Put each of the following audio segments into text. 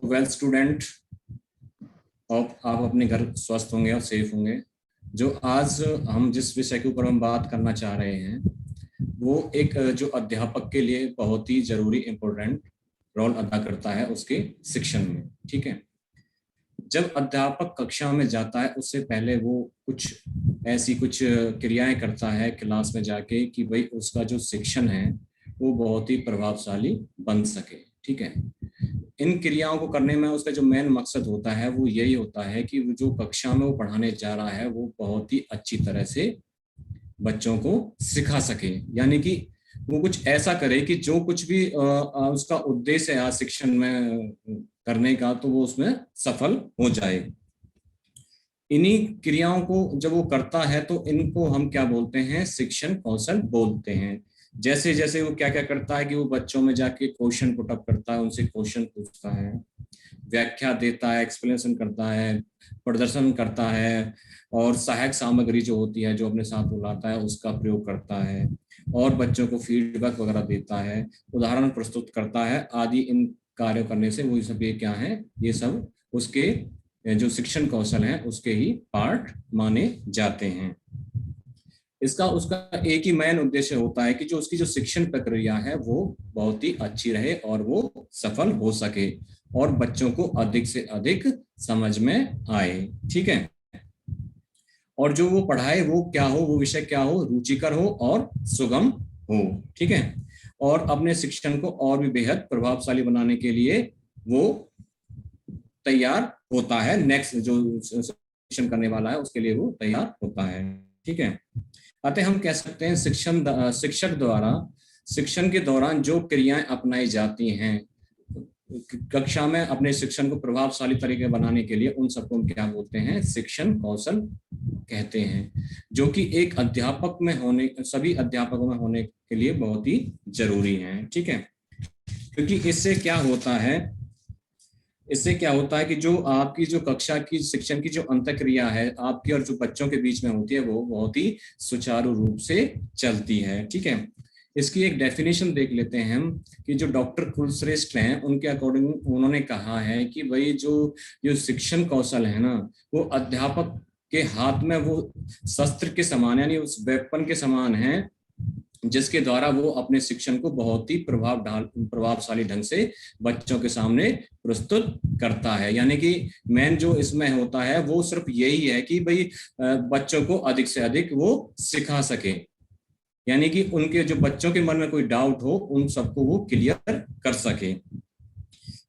तो well student, आप अपने घर स्वस्थ होंगे और सेफ होंगे। जो आज हम जिस विषय के ऊपर हम बात करना चाह रहे हैं वो एक जो अध्यापक के लिए बहुत ही जरूरी इम्पोर्टेंट रोल अदा करता है उसके शिक्षण में। ठीक है, जब अध्यापक कक्षा में जाता है उससे पहले वो कुछ क्रियाएं करता है क्लास में जाके कि भाई उसका जो शिक्षण है वो बहुत ही प्रभावशाली बन सके। ठीक है, इन क्रियाओं को करने में उसका जो मेन मकसद होता है वो यही होता है कि वो जो कक्षा में वो पढ़ाने जा रहा है वो बहुत ही अच्छी तरह से बच्चों को सिखा सके, यानी कि वो कुछ ऐसा करे कि जो कुछ भी उसका उद्देश्य है शिक्षण में करने का तो वो उसमें सफल हो जाए। इन्हीं क्रियाओं को जब वो करता है तो इनको हम क्या बोलते हैं, शिक्षण कौशल बोलते हैं। जैसे जैसे वो क्या क्या करता है कि वो बच्चों में जाके क्वेश्चन पुट अप करता है, उनसे क्वेश्चन पूछता है, व्याख्या देता है, एक्सप्लेनेशन करता है, प्रदर्शन करता है, और सहायक सामग्री जो होती है जो अपने साथ वो लाता है उसका प्रयोग करता है, और बच्चों को फीडबैक वगैरह देता है, उदाहरण प्रस्तुत करता है आदि। इन कार्य करने से वो सब ये क्या है, ये सब उसके जो शिक्षण कौशल है उसके ही पार्ट माने जाते हैं। इसका उसका एक ही मेन उद्देश्य होता है कि जो उसकी जो शिक्षण प्रक्रिया है वो बहुत ही अच्छी रहे और वो सफल हो सके और बच्चों को अधिक से अधिक समझ में आए। ठीक है, और जो वो पढ़ाए वो क्या हो, वो विषय क्या हो, रुचिकर हो और सुगम हो। ठीक है, और अपने शिक्षण को और भी बेहद प्रभावशाली बनाने के लिए वो तैयार होता है, नेक्स्ट जो शिक्षण करने वाला है उसके लिए वो तैयार होता है। ठीक है, अतः हम कह सकते हैं शिक्षक द्वारा शिक्षण के दौरान जो क्रियाएं अपनाई जाती हैं कक्षा में अपने शिक्षण को प्रभावशाली तरीके बनाने के लिए, उन सबको हम क्या बोलते हैं, शिक्षण कौशल कहते हैं, जो कि एक अध्यापक में होने, सभी अध्यापकों में होने के लिए बहुत ही जरूरी है। ठीक है, क्योंकि इससे क्या होता है कि जो आपकी जो कक्षा की शिक्षण की जो अंतःक्रिया है आपकी और जो बच्चों के बीच में होती है वो बहुत ही सुचारू रूप से चलती है। ठीक है, इसकी एक डेफिनेशन देख लेते हैं हम कि जो डॉक्टर कुलश्रेष्ठ हैं उनके अकॉर्डिंग उन्होंने कहा है कि भाई जो शिक्षण कौशल है ना वो अध्यापक के हाथ में वो शस्त्र के समान यानी उस वेपन के समान है जिसके द्वारा वो अपने शिक्षण को बहुत ही प्रभावशाली ढंग से बच्चों के सामने प्रस्तुत करता है। यानी कि मेन जो इसमें होता है वो सिर्फ यही है कि भाई बच्चों को अधिक से अधिक वो सिखा सके, यानी कि उनके जो बच्चों के मन में कोई डाउट हो उन सबको वो क्लियर कर सके।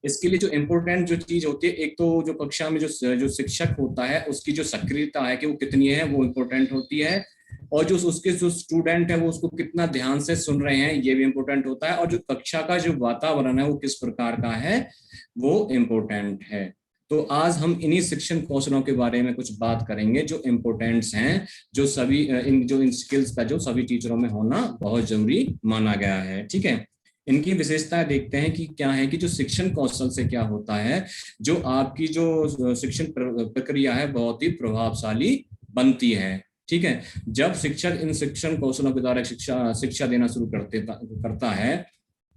इसके लिए जो इम्पोर्टेंट जो चीज होती है, एक तो जो कक्षा में जो शिक्षक होता है उसकी जो सक्रियता है कि वो कितनी है वो इम्पोर्टेंट होती है, और जो उसके जो स्टूडेंट है वो उसको कितना ध्यान से सुन रहे हैं ये भी इम्पोर्टेंट होता है, और जो कक्षा का जो वातावरण है वो किस प्रकार का है वो इम्पोर्टेंट है। तो आज हम इन्हीं शिक्षण कौशलों के बारे में कुछ बात करेंगे जो इम्पोर्टेंट्स हैं, जो सभी इन स्किल्स का जो सभी टीचरों में होना बहुत जरूरी माना गया है। ठीक है, इनकी विशेषताएं देखते हैं कि क्या है कि जो शिक्षण कौशल से क्या होता है, जो आपकी जो शिक्षण प्रक्रिया है बहुत ही प्रभावशाली बनती है। ठीक है, जब शिक्षक इन शिक्षण कौशलों के द्वारा शिक्षा देना शुरू करता है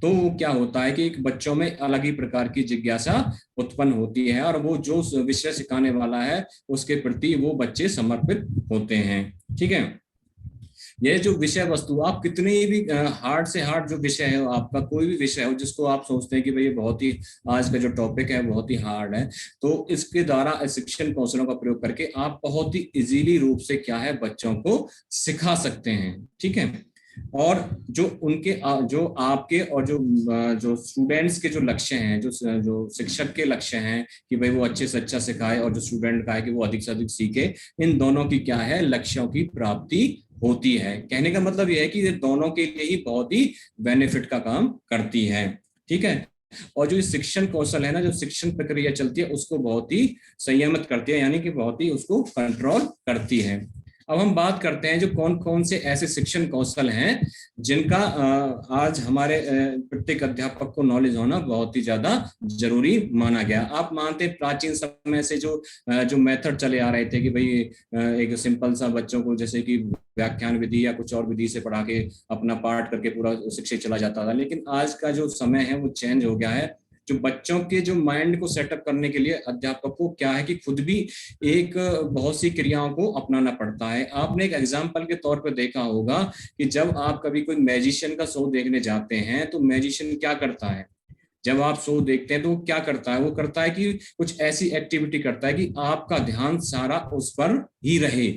तो क्या होता है कि एक बच्चों में अलग ही प्रकार की जिज्ञासा उत्पन्न होती है और वो जो विषय सिखाने वाला है उसके प्रति वो बच्चे समर्पित होते हैं। ठीक है, ये जो विषय वस्तु आप कितनी भी हार्ड से हार्ड जो विषय है, आपका कोई भी विषय हो जिसको आप सोचते हैं कि भाई बहुत ही आज का जो टॉपिक है बहुत ही हार्ड है, तो इसके द्वारा शिक्षण कौशलों का प्रयोग करके आप बहुत ही इजीली रूप से क्या है बच्चों को सिखा सकते हैं। ठीक है, और जो उनके जो आपके और जो स्टूडेंट्स के जो लक्ष्य हैं, जो शिक्षक के लक्ष्य हैं कि भाई वो अच्छे से अच्छा सिखाए और जो स्टूडेंट का है कि वो अधिक से अधिक सीखे, इन दोनों की क्या है लक्ष्यों की प्राप्ति होती है। कहने का मतलब यह है कि ये दोनों के लिए ही बहुत ही बेनिफिट का काम करती है। ठीक है, और जो शिक्षण कौशल है ना, जो शिक्षण प्रक्रिया चलती है उसको बहुत ही संयमित करती है, यानी कि बहुत ही उसको कंट्रोल करती है। अब हम बात करते हैं जो कौन कौन से ऐसे शिक्षण कौशल हैं जिनका आज हमारे प्रत्येक अध्यापक को नॉलेज होना बहुत ही ज्यादा जरूरी माना गया। आप मानते हैं प्राचीन समय से जो मेथड चले आ रहे थे कि भाई एक सिंपल सा बच्चों को जैसे कि व्याख्यान विधि या कुछ और विधि से पढ़ा के अपना पाठ करके पूरा शिक्षक चला जाता था, लेकिन आज का जो समय है वो चेंज हो गया है। जो बच्चों के जो माइंड को सेटअप करने के लिए अध्यापक को क्या है कि खुद भी एक बहुत सी क्रियाओं को अपनाना पड़ता है। आपने एक एग्जाम्पल के तौर पर देखा होगा कि जब आप कभी कोई मैजिशियन का शो देखने जाते हैं तो मैजिशियन क्या करता है, जब आप शो देखते हैं तो क्या करता है, वो करता है कि कुछ ऐसी एक्टिविटी करता है कि आपका ध्यान सारा उस पर ही रहे,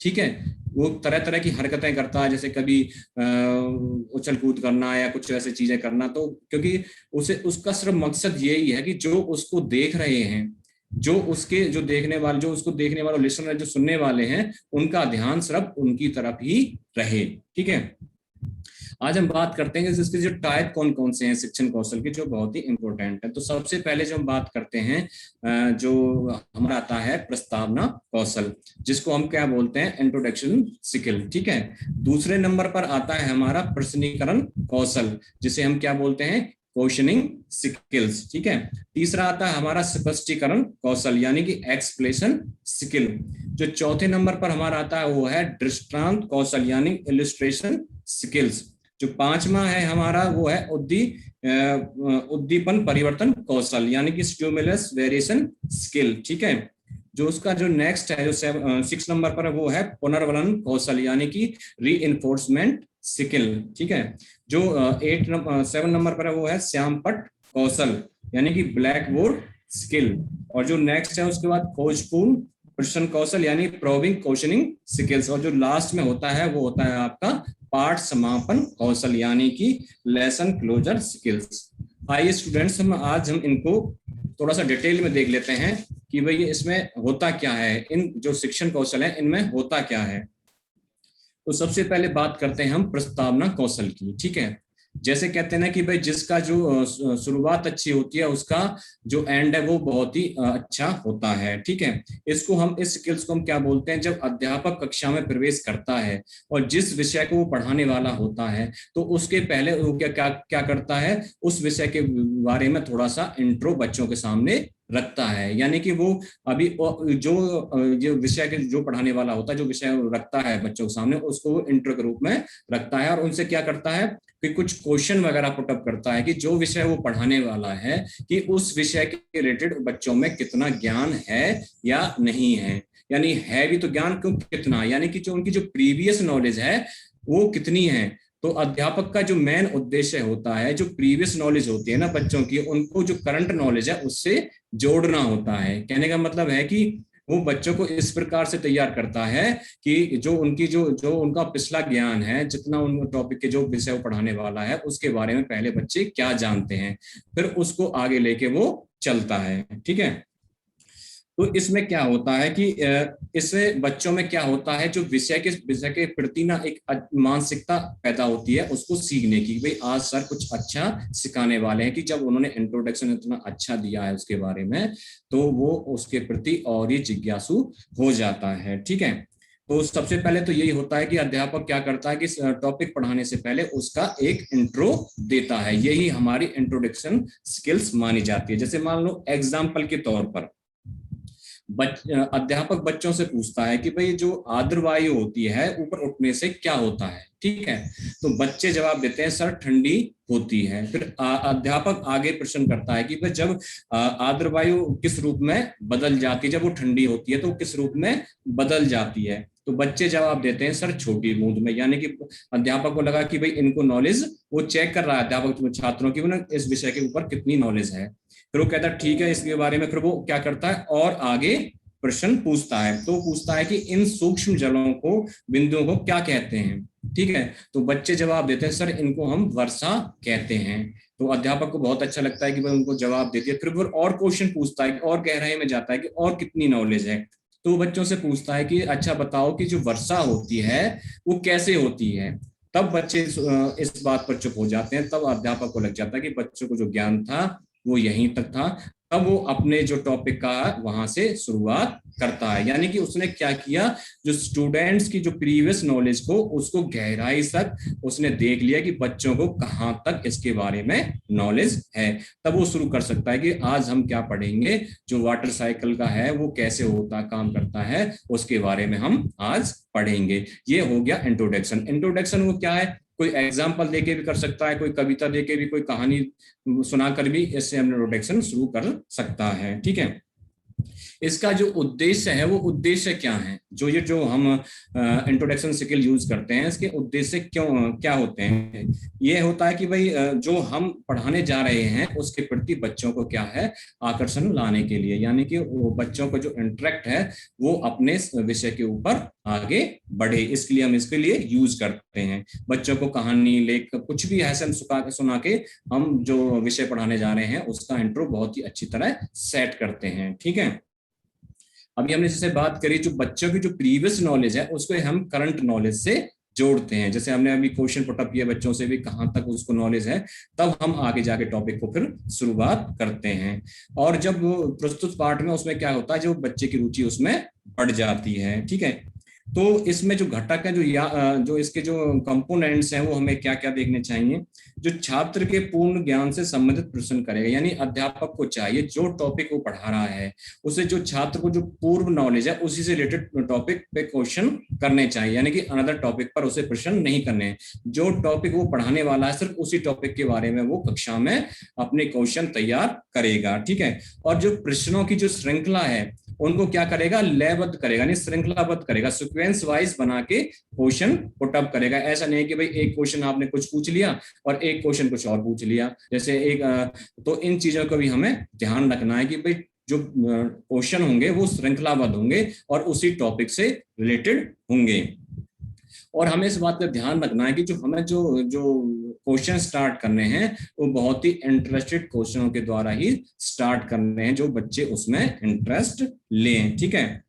ठीक है। वो तरह तरह की हरकतें करता है, जैसे कभी उछल कूद करना या कुछ ऐसी चीजें करना, तो क्योंकि उसे उसका सिर्फ मकसद यही है कि जो उसको देख रहे हैं, जो उसके जो देखने वाले, जो उसको देखने वाले लिसनर, जो सुनने वाले हैं, उनका ध्यान सिर्फ उनकी तरफ ही रहे, ठीक है। आज हम बात करते हैं कि इसके जो टाइप कौन कौन से हैं शिक्षण कौशल के, जो बहुत ही इंपॉर्टेंट है। तो सबसे पहले जो हम बात करते हैं, जो हमारा आता है प्रस्तावना कौशल, जिसको हम क्या बोलते हैं, इंट्रोडक्शन स्किल, ठीक है। दूसरे नंबर पर आता है हमारा प्रश्नीकरण कौशल, जिसे हम क्या बोलते हैं, क्वेश्चनिंग स्किल्स, ठीक है। तीसरा आता है हमारा स्पष्टीकरण कौशल, यानी कि एक्सप्लेनेशन स्किल। जो चौथे नंबर पर हमारा आता है वो है दृष्टांत कौशल, यानी इलस्ट्रेशन स्किल्स। जो पांचवा है हमारा वो है उद्दीपन परिवर्तन कौशल, यानी कि स्टिमुलस वेरिएशन स्किल, ठीक है। जो उसका जो नेक्स्ट है, जो 6 नंबर पर है, वो है पुनर्वलन कौशल, यानी कि रीइंफोर्समेंट स्किल, ठीक है। जो 7 नंबर पर है वो है श्यामपट्ट कौशल, यानी कि ब्लैक बोर्ड स्किल। और जो नेक्स्ट है उसके बाद खोजपूर्ण प्रश्न कौशल, यानी प्रोबिंग क्वेश्चनिंग स्किल्स। और जो लास्ट में होता है वो होता है आपका पाठ समापन कौशल, यानी कि लेसन क्लोजर स्किल्स। आइए स्टूडेंट्स, आज हम इनको थोड़ा सा डिटेल में देख लेते हैं कि भाई इसमें होता क्या है, इन जो शिक्षण कौशल है इनमें होता क्या है। तो सबसे पहले बात करते हैं हम प्रस्तावना कौशल की, ठीक है। जैसे कहते हैं ना कि भाई जिसका जो शुरुआत अच्छी होती है उसका जो एंड है वो बहुत ही अच्छा होता है, ठीक है। इसको हम, इस स्किल्स को हम क्या बोलते हैं, जब अध्यापक कक्षा में प्रवेश करता है और जिस विषय को वो पढ़ाने वाला होता है तो उसके पहले वो क्या क्या क्या करता है, उस विषय के बारे में थोड़ा सा इंट्रो बच्चों के सामने रखता है। यानी कि वो अभी जो विषय के जो पढ़ाने वाला होता है, जो विषय रखता है बच्चों के सामने, उसको वो इंट्रो के रूप में रखता है और उनसे क्या करता है कि कुछ क्वेश्चन वगैरह पुटअप करता है कि जो विषय वो पढ़ाने वाला है कि उस विषय के रिलेटेड बच्चों में कितना ज्ञान है या नहीं है। यानी है भी तो ज्ञान क्यों, कितना, यानी कि जो उनकी जो प्रीवियस नॉलेज है वो कितनी है। तो अध्यापक का जो मेन उद्देश्य होता है, जो प्रीवियस नॉलेज होती है ना बच्चों की, उनको जो करंट नॉलेज है उससे जोड़ना होता है। कहने का मतलब है कि वो बच्चों को इस प्रकार से तैयार करता है कि जो उनकी जो उनका पिछला ज्ञान है, जितना उन टॉपिक के जो विषय पढ़ाने वाला है उसके बारे में पहले बच्चे क्या जानते हैं, फिर उसको आगे लेके वो चलता है, ठीक है। तो इसमें क्या होता है कि इससे बच्चों में क्या होता है, जो विषय के प्रति ना एक मानसिकता पैदा होती है उसको सीखने की, भाई आज सर कुछ अच्छा सिखाने वाले हैं। कि जब उन्होंने इंट्रोडक्शन इतना अच्छा दिया है उसके बारे में, तो वो उसके प्रति और ही जिज्ञासु हो जाता है, ठीक है। तो सबसे पहले तो यही होता है कि अध्यापक क्या करता है कि टॉपिक पढ़ाने से पहले उसका एक इंट्रो देता है। यही हमारी इंट्रोडक्शन स्किल्स मानी जाती है। जैसे मान लो एग्जाम्पल के तौर पर अध्यापक बच्चों से पूछता है कि भाई जो आर्द्रवायु होती है ऊपर उठने से क्या होता है, ठीक है। तो बच्चे जवाब देते हैं सर ठंडी होती है। फिर अध्यापक आगे प्रश्न करता है कि भाई जब आर्द्रवायु किस रूप में बदल जाती है, जब वो ठंडी होती है तो किस रूप में बदल जाती है। तो बच्चे जवाब देते हैं सर छोटी बूंद में। यानी कि अध्यापक को लगा कि भाई इनको नॉलेज, वो चेक कर रहा है अध्यापक छात्रों की इस विषय के ऊपर कितनी नॉलेज है। फिर वो कहता है ठीक है इसके बारे में, फिर वो क्या करता है और आगे प्रश्न पूछता है। तो पूछता है कि इन सूक्ष्म जलों को, बिंदुओं को क्या कहते हैं, ठीक है। तो बच्चे जवाब देते हैं सर इनको हम वर्षा कहते हैं। तो अध्यापक को बहुत अच्छा लगता है कि भाई उनको जवाब दे दिया। फिर वो और क्वेश्चन पूछता है, और गहराई में जाता है कि और कितनी नॉलेज है। तो बच्चों से पूछता है कि अच्छा बताओ कि जो वर्षा होती है वो कैसे होती है। तब बच्चे इस बात पर चुप हो जाते हैं। तब अध्यापक को लग जाता है कि बच्चों को जो ज्ञान था वो यहीं तक था। तब वो अपने जो टॉपिक का वहां से शुरुआत करता है। यानी कि उसने क्या किया, जो स्टूडेंट्स की जो प्रीवियस नॉलेज को उसको गहराई तक उसने देख लिया कि बच्चों को कहां तक इसके बारे में नॉलेज है। तब वो शुरू कर सकता है कि आज हम क्या पढ़ेंगे, जो वाटर साइकिल का है वो कैसे होता काम करता है उसके बारे में हम आज पढ़ेंगे। ये हो गया इंट्रोडक्शन। इंट्रोडक्शन वो क्या है, कोई एग्जाम्पल देके भी कर सकता है, कोई कविता देके भी, कोई कहानी सुनाकर भी इससे हम इंट्रोडक्शन शुरू कर सकता है। ठीक है, इसका जो उद्देश्य है वो उद्देश्य क्या है, जो हम इंट्रोडक्शन स्किल यूज करते हैं, इसके उद्देश्य क्यों क्या होते हैं। ये होता है कि भाई जो हम पढ़ाने जा रहे हैं उसके प्रति बच्चों को क्या है, आकर्षण लाने के लिए, यानी कि वो बच्चों को जो इंटरेक्ट है वो अपने विषय के ऊपर आगे बढ़े, इसके लिए हम इसके लिए यूज करते हैं। बच्चों को कहानी, लेख, कुछ भी ऐसा सुना के हम जो विषय पढ़ाने जा रहे हैं उसका इंट्रो बहुत ही अच्छी तरह सेट करते हैं। ठीक है, अभी हमने जैसे बात करी, जो बच्चों की जो प्रीवियस नॉलेज है उसको हम करंट नॉलेज से जोड़ते हैं। जैसे हमने अभी क्वेश्चन पुटअप किया बच्चों से भी, कहां तक उसको नॉलेज है, तब हम आगे जाके टॉपिक को फिर शुरुआत करते हैं। और जब प्रस्तुत पाठ में उसमें क्या होता है, जो बच्चे की रुचि उसमें बढ़ जाती है। ठीक है, तो इसमें जो घटक है, जो इसके जो कंपोनेंट्स हैं, वो हमें क्या क्या देखने चाहिए। जो छात्र के पूर्ण ज्ञान से संबंधित प्रश्न करेगा, यानी अध्यापक को चाहिए जो टॉपिक वो पढ़ा रहा है उसे, जो छात्र को जो पूर्व नॉलेज है उसी से रिलेटेड टॉपिक पे क्वेश्चन करने चाहिए, यानी कि अनदर टॉपिक पर उसे प्रश्न नहीं करने हैं। जो टॉपिक वो पढ़ाने वाला है सिर्फ उसी टॉपिक के बारे में वो कक्षा में अपने क्वेश्चन तैयार करेगा। ठीक है, और जो प्रश्नों की जो श्रृंखला है उनको क्या करेगा, लयबद्ध करेगा, यानी श्रृंखलाबद्ध करेगा, सीक्वेंस वाइज बना के क्वेश्चन पुटअप करेगा। ऐसा नहीं है कि भाई एक क्वेश्चन आपने कुछ पूछ लिया और एक क्वेश्चन कुछ और पूछ लिया, जैसे तो इन चीजों को भी हमें ध्यान रखना है कि भाई जो क्वेश्चन होंगे वो श्रृंखलाबद्ध होंगे और उसी टॉपिक से रिलेटेड होंगे। और हमें इस बात का ध्यान रखना है कि जो हमें जो क्वेश्चन स्टार्ट करने हैं वो बहुत ही इंटरेस्टेड क्वेश्चनों के द्वारा ही स्टार्ट करने हैं, जो बच्चे उसमें इंटरेस्ट लें। ठीक है,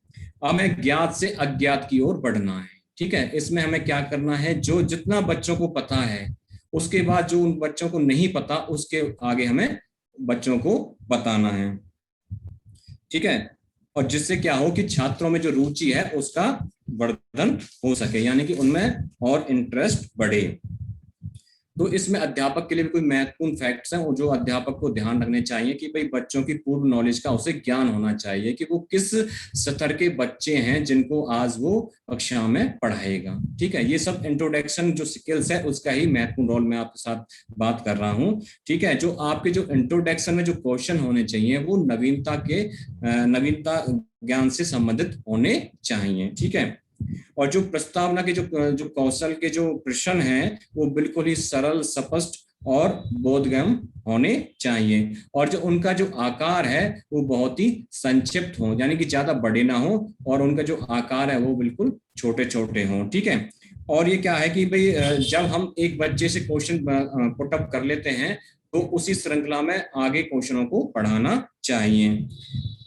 हमें ज्ञात से अज्ञात की ओर बढ़ना है। ठीक है, इसमें हमें क्या करना है, जो जितना बच्चों को पता है उसके बाद जो उन बच्चों को नहीं पता उसके आगे हमें बच्चों को बताना है। ठीक है, और जिससे क्या हो कि छात्रों में जो रुचि है उसका वर्धन हो सके, यानी कि उनमें और इंटरेस्ट बढ़े। तो इसमें अध्यापक के लिए भी कोई महत्वपूर्ण फैक्ट्स हैं, और जो अध्यापक को ध्यान रखने चाहिए कि भाई बच्चों की पूर्व नॉलेज का उसे ज्ञान होना चाहिए कि वो किस स्तर के बच्चे हैं जिनको आज वो कक्षा में पढ़ाएगा। ठीक है, ये सब इंट्रोडक्शन जो स्किल्स है उसका ही महत्वपूर्ण रोल मैं आपके साथ बात कर रहा हूँ। ठीक है, जो आपके जो इंट्रोडक्शन में जो क्वेश्चन होने चाहिए वो नवीनता ज्ञान से संबंधित होने चाहिए। ठीक है, और जो प्रस्तावना के जो कौशल के जो प्रश्न हैं वो बिल्कुल ही सरल, स्पष्ट और बोधगम्य होने चाहिए, और जो उनका जो आकार है वो बहुत ही संक्षिप्त हो, यानी कि ज्यादा बड़े ना हो, और उनका जो आकार है वो बिल्कुल छोटे छोटे हों। ठीक है, और ये क्या है कि भाई जब हम एक बच्चे से क्वेश्चन पुटअप कर लेते हैं तो उसी श्रृंखला में आगे क्वेश्चनों को पढ़ाना चाहिए।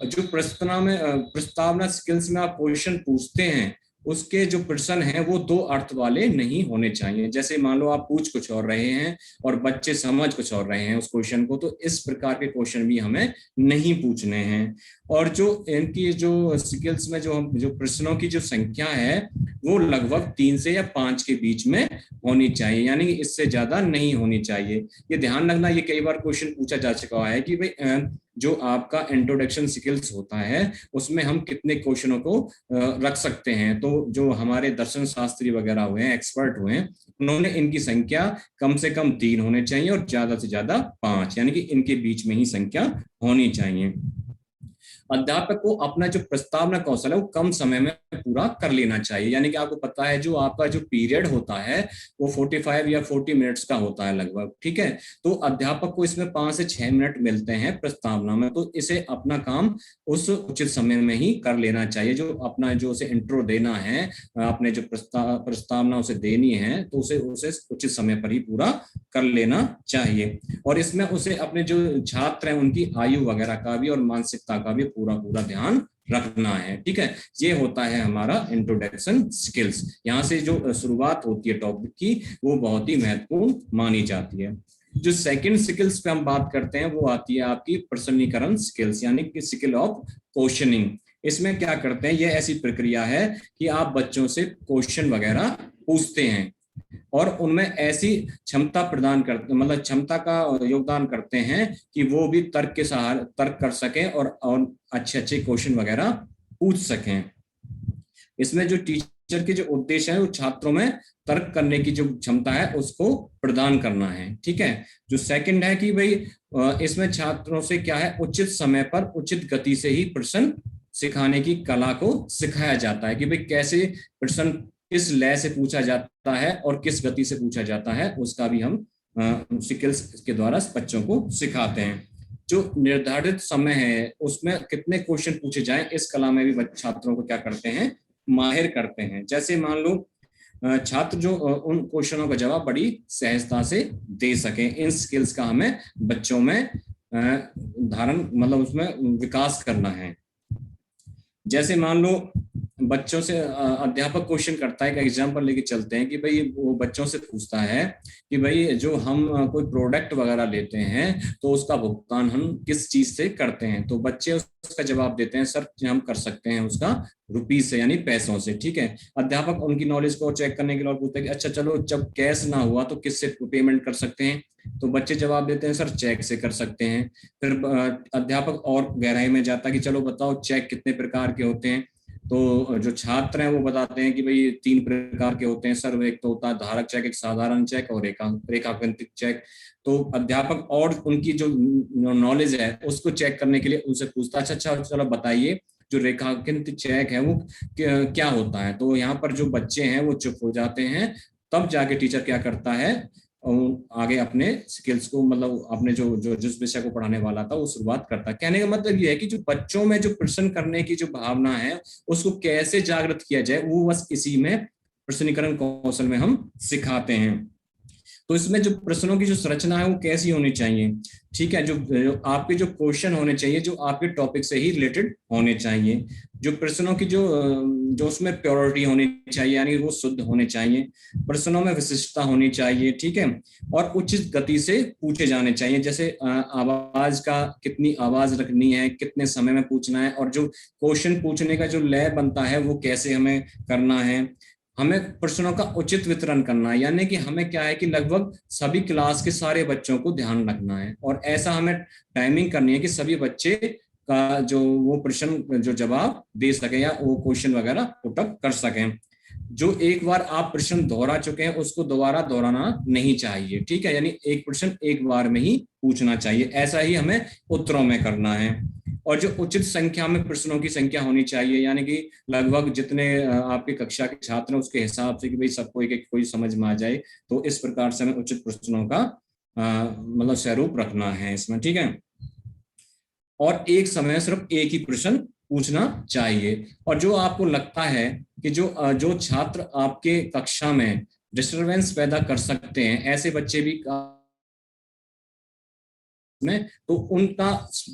जो प्रस्तावना स्किल्स में आप क्वेश्चन पूछते हैं उसके जो प्रश्न हैं वो दो अर्थ वाले नहीं होने चाहिए। जैसे मान लो आप पूछ कुछ और रहे हैं और बच्चे समझ कुछ और रहे हैं उस क्वेश्चन को, तो इस प्रकार के क्वेश्चन भी हमें नहीं पूछने हैं। और जो इनकी जो स्किल्स में जो प्रश्नों की जो संख्या है वो लगभग 3 से या 5 के बीच में होनी चाहिए, यानी कि इससे ज्यादा नहीं होनी चाहिए। ये ध्यान रखना, ये कई बार क्वेश्चन पूछा जा चुका है कि भाई जो आपका इंट्रोडक्शन स्किल्स होता है उसमें हम कितने क्वेश्चनों को रख सकते हैं। तो जो हमारे दर्शन शास्त्री वगैरह हुए हैं, एक्सपर्ट हुए हैं, उन्होंने इनकी संख्या कम से कम 3 होने चाहिए और ज्यादा से ज्यादा 5, यानी कि इनके बीच में ही संख्या होनी चाहिए। अध्यापक को अपना जो प्रस्तावना कौशल है वो कम समय में पूरा कर लेना चाहिए, यानी कि आपको पता है जो आपका जो पीरियड होता है वो 45 या 40 मिनट्स का होता है लगभग। ठीक है, तो अध्यापक को इसमें 5 से 6 मिनट मिलते हैं प्रस्तावना में, तो इसे अपना काम उस उचित समय में ही कर लेना चाहिए। जो अपना जो उसे इंट्रो देना है, अपने जो प्रस्तावना उसे देनी है, तो उसे उचित समय पर ही पूरा कर लेना चाहिए। और इसमें उसे अपने जो छात्र हैं उनकी आयु वगैरह का भी और मानसिकता का भी पूरा ध्यान रखना है। ठीक है, ये होता है हमारा इंट्रोडक्शन स्किल्स। यहाँ से जो शुरुआत होती है टॉपिक की वो बहुत ही महत्वपूर्ण मानी जाती है। जो सेकंड स्किल्स पे हम बात करते हैं वो आती है आपकी प्रश्नीकरण स्किल्स, यानी कि स्किल ऑफ क्वेश्चनिंग। इसमें क्या करते हैं, ये ऐसी प्रक्रिया है कि आप बच्चों से क्वेश्चन वगैरह पूछते हैं और उनमें ऐसी क्षमता प्रदान करते, मतलब क्षमता का योगदान करते हैं कि वो भी तर्क के सहारे तर्क कर सकें और अच्छे क्वेश्चन वगैरह पूछ सकें। इसमें जो टीचर के जो उद्देश्य है वो छात्रों में तर्क करने की जो क्षमता है उसको प्रदान करना है। ठीक है, जो सेकंड है कि भाई इसमें छात्रों से क्या है, उचित समय पर उचित गति से ही प्रश्न सिखाने की कला को सिखाया जाता है कि भाई कैसे प्रश्न किस लय से पूछा जाता है और किस गति से पूछा जाता है, उसका भी हम स्किल्स के द्वारा बच्चों को सिखाते हैं। जो निर्धारित समय है उसमें कितने क्वेश्चन पूछे जाएं, इस कला में भी छात्रों को क्या करते हैं, माहिर करते हैं। जैसे मान लो छात्र जो उन क्वेश्चनों का जवाब बड़ी सहजता से दे सके, इन स्किल्स का हमें बच्चों में धारण मतलब उसमें विकास करना है। जैसे मान लो बच्चों से अध्यापक क्वेश्चन करता है, एक एग्जांपल लेके चलते हैं कि भाई वो बच्चों से पूछता है कि भाई जो हम कोई प्रोडक्ट वगैरह लेते हैं तो उसका भुगतान हम किस चीज से करते हैं, तो बच्चे उसका जवाब देते हैं सर हम कर सकते हैं उसका रुपीज से यानी पैसों से। ठीक है, अध्यापक उनकी नॉलेज को चेक करने के लिए पूछते हैं कि अच्छा चलो जब कैश ना हुआ तो किससे पेमेंट कर सकते हैं, तो बच्चे जवाब देते हैं सर चेक से कर सकते हैं। फिर अध्यापक और गहराई में जाता है कि चलो बताओ चेक कितने प्रकार के होते हैं, तो जो छात्र हैं वो बताते हैं कि भाई 3 प्रकार के होते हैं सर, एक तो होता है धारक चेक, एक साधारण चेक और रेखांकित चेक। तो अध्यापक और उनकी जो नॉलेज है उसको चेक करने के लिए उनसे पूछता है अच्छा चलो बताइए जो रेखांकित चेक है वो क्या होता है। तो यहाँ पर जो बच्चे हैं वो चुप हो जाते हैं, तब जाके टीचर क्या करता है आगे अपने स्किल्स को मतलब अपने जो जो जिस विषय को पढ़ाने वाला था वो शुरुआत करता है। कहने का मतलब ये है कि जो बच्चों में जो प्रश्न करने की जो भावना है उसको कैसे जागृत किया जाए, वो बस इसी में प्रश्नीकरण कौशल में हम सिखाते हैं। तो इसमें जो प्रश्नों की जो संरचना है वो कैसी होनी चाहिए, ठीक है, जो आपके जो क्वेश्चन होने चाहिए जो आपके टॉपिक से ही रिलेटेड होने चाहिए, जो प्रश्नों की जो जो उसमें प्योरिटी होनी चाहिए यानी वो शुद्ध होने चाहिए, प्रश्नों में विशिष्टता होनी चाहिए। ठीक है, और उचित गति से पूछे जाने चाहिए, जैसे आवाज का कितनी आवाज रखनी है, कितने समय में पूछना है, और जो क्वेश्चन पूछने का जो लय बनता है वो कैसे हमें करना है। हमें प्रश्नों का उचित वितरण करना है, यानी कि हमें क्या है कि लगभग सभी क्लास के सारे बच्चों को ध्यान रखना है और ऐसा हमें टाइमिंग करनी है कि सभी बच्चे का जो वो प्रश्न जो जवाब दे सके या वो क्वेश्चन वगैरह पुटअप कर सकें। जो एक बार आप प्रश्न दोहरा चुके हैं उसको दोबारा दोहराना नहीं चाहिए। ठीक है, यानी एक प्रश्न एक बार में ही पूछना चाहिए, ऐसा ही हमें उत्तरों में करना है। और जो उचित संख्या में प्रश्नों की संख्या होनी चाहिए, यानी कि लगभग जितने आपकी कक्षा के छात्र हैं उसके हिसाब से कि भाई सबको एक एक कोई समझ में आ जाए, तो इस प्रकार से हमें उचित प्रश्नों का मतलब स्वरूप रखना है इसमें। ठीक है, और एक समय सिर्फ एक ही प्रश्न पूछना चाहिए। और जो आपको लगता है कि जो छात्र आपके कक्षा में डिस्टरबेंस पैदा कर सकते हैं, ऐसे बच्चे भी में, तो उनका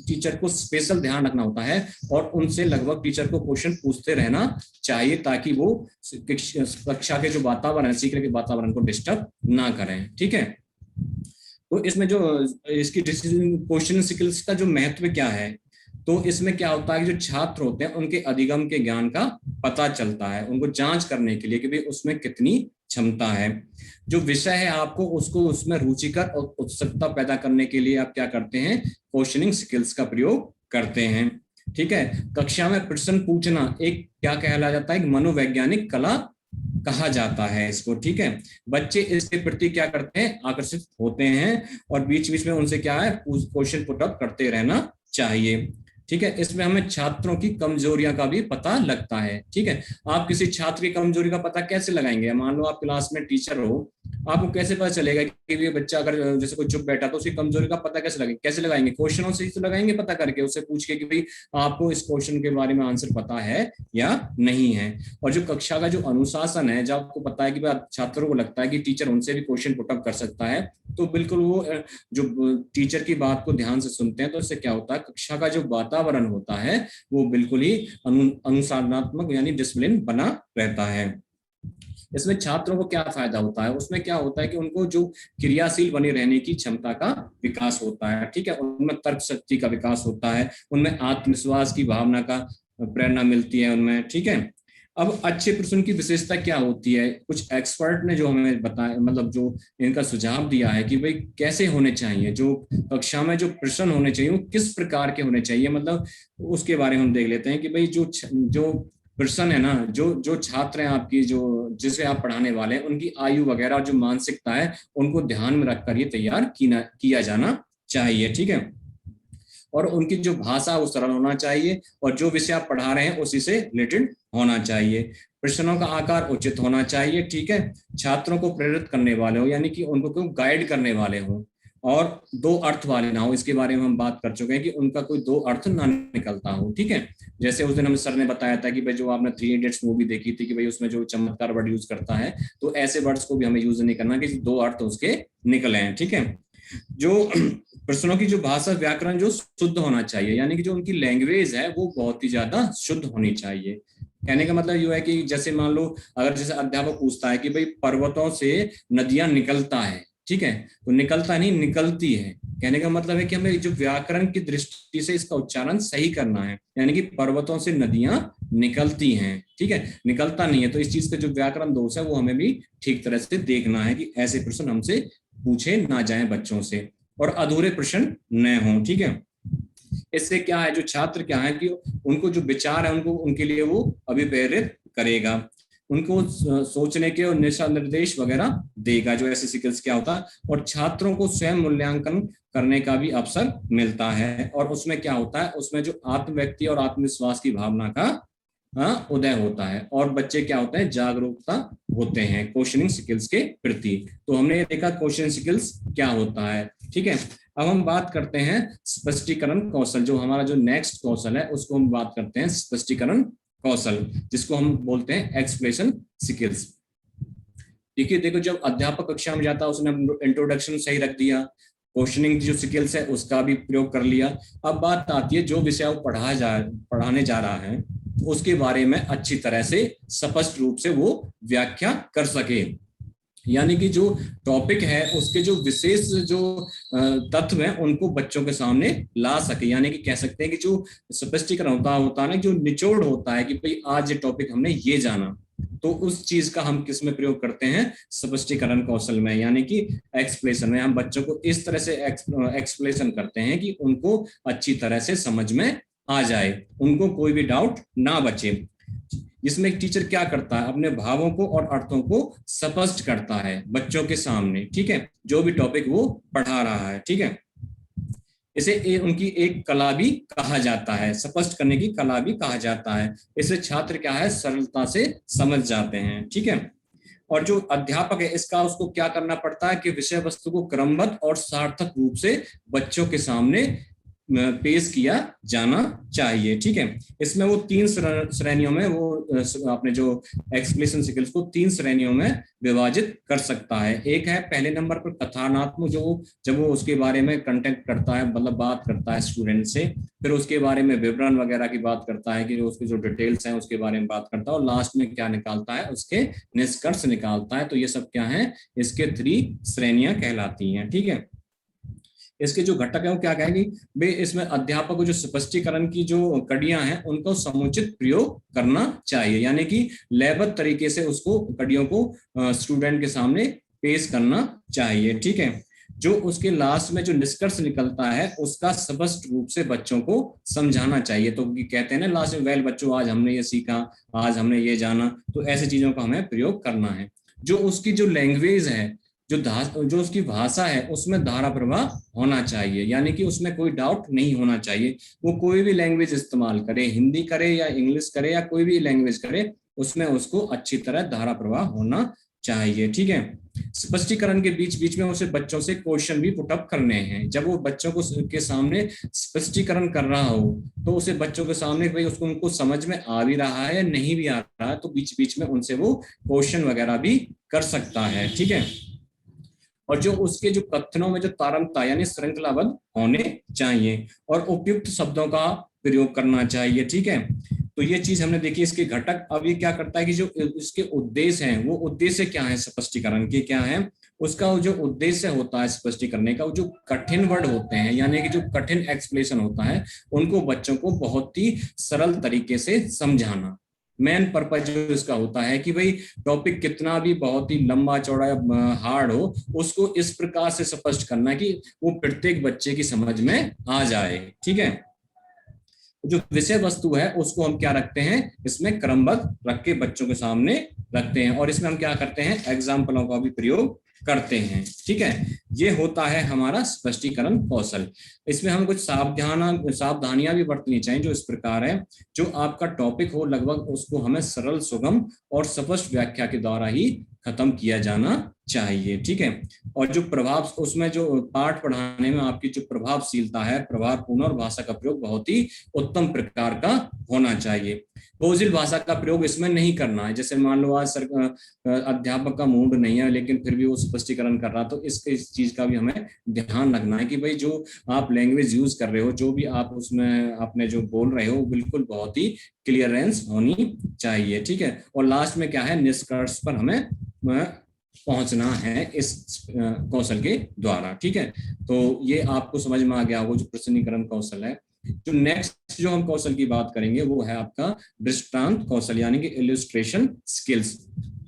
टीचर को स्पेशल ध्यान रखना होता है और उनसे लगभग टीचर को क्वेश्चन पूछते रहना चाहिए ताकि वो कक्षा के जो वातावरण है, सीखने के वातावरण को डिस्टर्ब ना करें। ठीक है, तो इसमें जो इसकी क्वेश्चन स्किल्स का जो महत्व क्या है, तो इसमें क्या होता है कि जो छात्र होते हैं उनके अधिगम के ज्ञान का पता चलता है, उनको जांच करने के लिए कि भाई उसमें कितनी क्षमता है। जो विषय है आपको उसको उसमें रुचिकर और उत्सुकता पैदा करने के लिए आप क्या करते हैं, क्वेश्चनिंग स्किल्स का प्रयोग करते हैं। ठीक है, कक्षा में प्रश्न पूछना एक क्या कहला जाता है, मनोवैज्ञानिक कला कहा जाता है इसको। ठीक है, बच्चे इसके प्रति क्या करते हैं, आकर्षित होते हैं और बीच बीच में उनसे क्या है क्वेश्चन पुट अप करते रहना चाहिए। ठीक है, इसमें हमें छात्रों की कमजोरियां का भी पता लगता है। ठीक है, आप किसी छात्र की कमजोरी का पता कैसे लगाएंगे, मान लो आप क्लास में टीचर हो, आपको कैसे पता चलेगा कि ये बच्चा अगर जैसे कोई चुप बैठा तो उसकी कमजोरी का पता कैसे लगाएंगे, क्वेश्चनों से ही तो लगाएंगे, पता करके उससे पूछ के कि भाई आपको इस क्वेश्चन के बारे में आंसर पता है या नहीं है। और जो कक्षा का जो अनुशासन है, जब आपको पता है कि छात्रों को लगता है कि टीचर उनसे भी क्वेश्चन पुटअप कर सकता है, तो बिल्कुल वो जो टीचर की बात को ध्यान से सुनते हैं, तो इससे क्या होता है कक्षा का जो वातावरण होता है वो बिल्कुल ही अनुशासनात्मक यानी डिसिप्लिन बना रहता है। इसमें छात्रों को क्या फायदा होता है, उसमें क्या होता है कि उनको जो क्रियाशील बने रहने की क्षमता का विकास होता है। ठीक है, उनमें तर्क शक्ति का विकास होता है, उनमें आत्मविश्वास की भावना का प्रेरणा मिलती है उनमें। ठीक है, अब अच्छे प्रश्न की विशेषता क्या होती है, कुछ एक्सपर्ट ने जो हमें बताया मतलब जो इनका सुझाव दिया है कि भाई कैसे होने चाहिए, जो कक्षा में जो प्रश्न होने चाहिए वो किस प्रकार के होने चाहिए, मतलब उसके बारे में हम देख लेते हैं कि भाई जो प्रश्न है ना, जो जो छात्र हैं आपकी, जो जिसे आप पढ़ाने वाले हैं, उनकी आयु वगैरह और जो मानसिकता है उनको ध्यान में रखकर ये तैयार किया जाना चाहिए, ठीक है। और उनकी जो भाषा वो सरल होना चाहिए, और जो विषय आप पढ़ा रहे हैं उसी से रिलेटेड होना चाहिए। प्रश्नों का आकार उचित होना चाहिए, ठीक है। छात्रों को प्रेरित करने वाले हो, यानी कि उनको गाइड करने वाले हो, और दो अर्थ वाले ना हो। इसके बारे में हम बात कर चुके हैं कि उनका कोई दो अर्थ ना निकलता हो, ठीक है। जैसे उस दिन हमें सर ने बताया था कि भाई जो आपने 3 इडियट्स मूवी देखी थी, कि भाई उसमें जो चमत्कार वर्ड यूज करता है, तो ऐसे वर्ड्स को भी हमें यूज नहीं करना कि दो अर्थ उसके निकले हैं, ठीक है। जो प्रश्नों की जो भाषा व्याकरण जो शुद्ध होना चाहिए, यानी कि जो उनकी लैंग्वेज है वो बहुत ही ज्यादा शुद्ध होनी चाहिए। कहने का मतलब ये है कि जैसे मान लो, अगर जैसे अध्यापक पूछता है कि भाई पर्वतों से नदियां निकलता है, ठीक है, तो निकलता नहीं, निकलती है। कहने का मतलब है कि हमें जो व्याकरण की दृष्टि से इसका उच्चारण सही करना है, यानी कि पर्वतों से नदियां निकलती हैं, ठीक है, निकलता नहीं है। तो इस चीज का जो व्याकरण दोष है वो हमें भी ठीक तरह से देखना है कि ऐसे प्रश्न हमसे पूछे ना जाए बच्चों से, और अधूरे प्रश्न न हो, ठीक है। इससे क्या है, जो छात्र क्या है कि उनको जो विचार है उनको उनके लिए वो अभिप्रेरित करेगा, उनको सोचने के और दिशा निर्देश वगैरह देगा, जो ऐसे स्किल्स क्या होता है। और छात्रों को स्वयं मूल्यांकन करने का भी अवसर मिलता है, और उसमें क्या होता है, उसमें जो आत्म व्यक्ति और आत्मविश्वास की भावना का उदय होता है, और बच्चे क्या होता है, जागरूकता होते हैं क्वेश्चनिंग स्किल्स के प्रति। तो हमने ये देखा क्वेश्चन स्किल्स क्या होता है, ठीक है। अब हम बात करते हैं स्पष्टीकरण कौशल, जो हमारा जो नेक्स्ट कौशल है उसको हम बात करते हैं स्पष्टीकरण कौशल, जिसको हम बोलते हैं एक्सप्रेशन स्किल्स। देखिए देखो, जब अध्यापक कक्षा में जाता है उसने इंट्रोडक्शन सही रख दिया, क्वेश्चनिंग जो स्किल्स है उसका भी प्रयोग कर लिया। अब बात आती है जो विषय वो पढ़ाने जा रहा है उसके बारे में अच्छी तरह से स्पष्ट रूप से वो व्याख्या कर सके, यानी कि जो टॉपिक है उसके जो विशेष जो तत्व हैं उनको बच्चों के सामने ला सके। यानी कि कह सकते हैं कि जो स्पष्टीकरण होता है ना, जो निचोड़ होता है कि भाई आज ये टॉपिक हमने ये जाना, तो उस चीज का हम किस में प्रयोग करते हैं, स्पष्टीकरण कौशल में, यानी कि एक्सप्लेशन में। हम बच्चों को इस तरह से एक्सप्लेशन करते हैं कि उनको अच्छी तरह से समझ में आ जाए, उनको कोई भी डाउट ना बचे। इसमें एक टीचर क्या करता है, अपने भावों को और अर्थों को स्पष्ट करता है बच्चों के सामने, ठीक है, जो भी टॉपिक वो पढ़ा रहा है, ठीक है। इसे उनकी एक कला भी कहा जाता है, स्पष्ट करने की कला भी कहा जाता है। इसे छात्र क्या है, सरलता से समझ जाते हैं, ठीक है। और जो अध्यापक है इसका उसको क्या करना पड़ता है कि विषय वस्तु को क्रमबद्ध और सार्थक रूप से बच्चों के सामने पेश किया जाना चाहिए, ठीक है। इसमें वो 3 श्रेणियों में वो अपने जो एक्सप्लेनेशन स्किल्स को 3 श्रेणियों में विभाजित कर सकता है। एक है पहले नंबर पर कथनात्मक, जो जब वो उसके बारे में कंटेक्ट करता है, मतलब बात करता है स्टूडेंट से, फिर उसके बारे में विवरण वगैरह की बात करता है कि उसके जो डिटेल्स हैं उसके बारे में बात करता है, और लास्ट में क्या निकालता है, उसके निष्कर्ष निकालता है। तो ये सब क्या है, इसके 3 श्रेणियां कहलाती हैं, ठीक है। इसके जो घटक है वो क्या कहेंगे, वे इसमें अध्यापक को जो स्पष्टीकरण की जो कड़ियां हैं उनको समुचित प्रयोग करना चाहिए, यानी कि लयबद्ध तरीके से उसको कड़ियों को स्टूडेंट के सामने पेश करना चाहिए, ठीक है। जो उसके लास्ट में जो निष्कर्ष निकलता है उसका स्पष्ट रूप से बच्चों को समझाना चाहिए। तो कहते हैं ना लास्ट में, वेल बच्चों आज हमने ये सीखा, आज हमने ये जाना, तो ऐसी चीजों का हमें प्रयोग करना है। जो उसकी जो लैंग्वेज है, जो उसकी भाषा है उसमें धारा प्रवाह होना चाहिए, यानी कि उसमें कोई डाउट नहीं होना चाहिए। वो कोई भी लैंग्वेज इस्तेमाल करे, हिंदी करे या इंग्लिश करे या कोई भी लैंग्वेज करे, उसमें उसको अच्छी तरह धारा प्रवाह होना चाहिए, ठीक है। स्पष्टीकरण के बीच बीच में उसे बच्चों से क्वेश्चन भी पुटअप करने हैं। जब वो बच्चों को के सामने स्पष्टीकरण कर रहा हो तो उसे बच्चों के सामने भाई उसको उनको समझ में आ भी रहा है या नहीं भी आ रहा है, तो बीच बीच में उनसे वो क्वेश्चन वगैरह भी कर सकता है, ठीक है। और जो उसके जो कथनों में जो तारतम्यता यानी श्रृंखलाबद्ध होने चाहिए, और उपयुक्त शब्दों का प्रयोग करना चाहिए, ठीक है। तो ये चीज हमने देखी, इसके घटक। अब ये क्या करता है कि जो इसके उद्देश्य हैं, वो उद्देश्य क्या है स्पष्टीकरण के, क्या है उसका जो उद्देश्य होता है स्पष्टीकरण करने का, जो कठिन वर्ड होते हैं यानी कि जो कठिन एक्सप्लेनेशन होता है उनको बच्चों को बहुत ही सरल तरीके से समझाना। मेन पर्पज जो इसका होता है कि भाई टॉपिक कितना भी बहुत ही लंबा चौड़ा या हार्ड हो, उसको इस प्रकार से स्पष्ट करना कि वो प्रत्येक बच्चे की समझ में आ जाए, ठीक है। जो विषय वस्तु है उसको हम क्या रखते हैं, इसमें क्रमबद्ध रख के बच्चों के सामने रखते हैं, और इसमें हम क्या करते हैं, एग्जाम्पलों का भी प्रयोग करते हैं। ठीक है, ये होता है हमारा स्पष्टीकरण कौशल। इसमें हम कुछ सावधानियां भी बरतनी चाहिए, जो इस प्रकार है, जो आपका टॉपिक हो लगभग उसको हमें सरल, सुगम और स्पष्ट व्याख्या के द्वारा ही खत्म किया जाना चाहिए। ठीक है, और जो प्रभाव, उसमें जो पाठ पढ़ाने में आपकी जो प्रभावशीलता है, प्रभावपूर्ण और भाषा का प्रयोग बहुत ही उत्तम प्रकार का होना चाहिए। बोझिल भाषा का प्रयोग इसमें नहीं करना है। जैसे मान लो आज अध्यापक का मूड नहीं है लेकिन फिर भी वो स्पष्टीकरण कर रहा, तो इस चीज का भी हमें ध्यान रखना है कि भाई जो आप लैंग्वेज यूज कर रहे हो, जो भी आप उसमें आपने जो बोल रहे हो, बिल्कुल बहुत ही क्लियरेंस होनी चाहिए। ठीक है, और लास्ट में क्या है, निष्कर्ष पर हमें पहुंचना है इस कौशल के द्वारा। ठीक है, तो ये आपको समझ में आ गया होगा जो प्रश्नीकरण कौशल है। जो नेक्स्ट जो हम कौशल की बात करेंगे वो है आपका दृष्टांत कौशल, यानी कि इलस्ट्रेशन स्किल्स।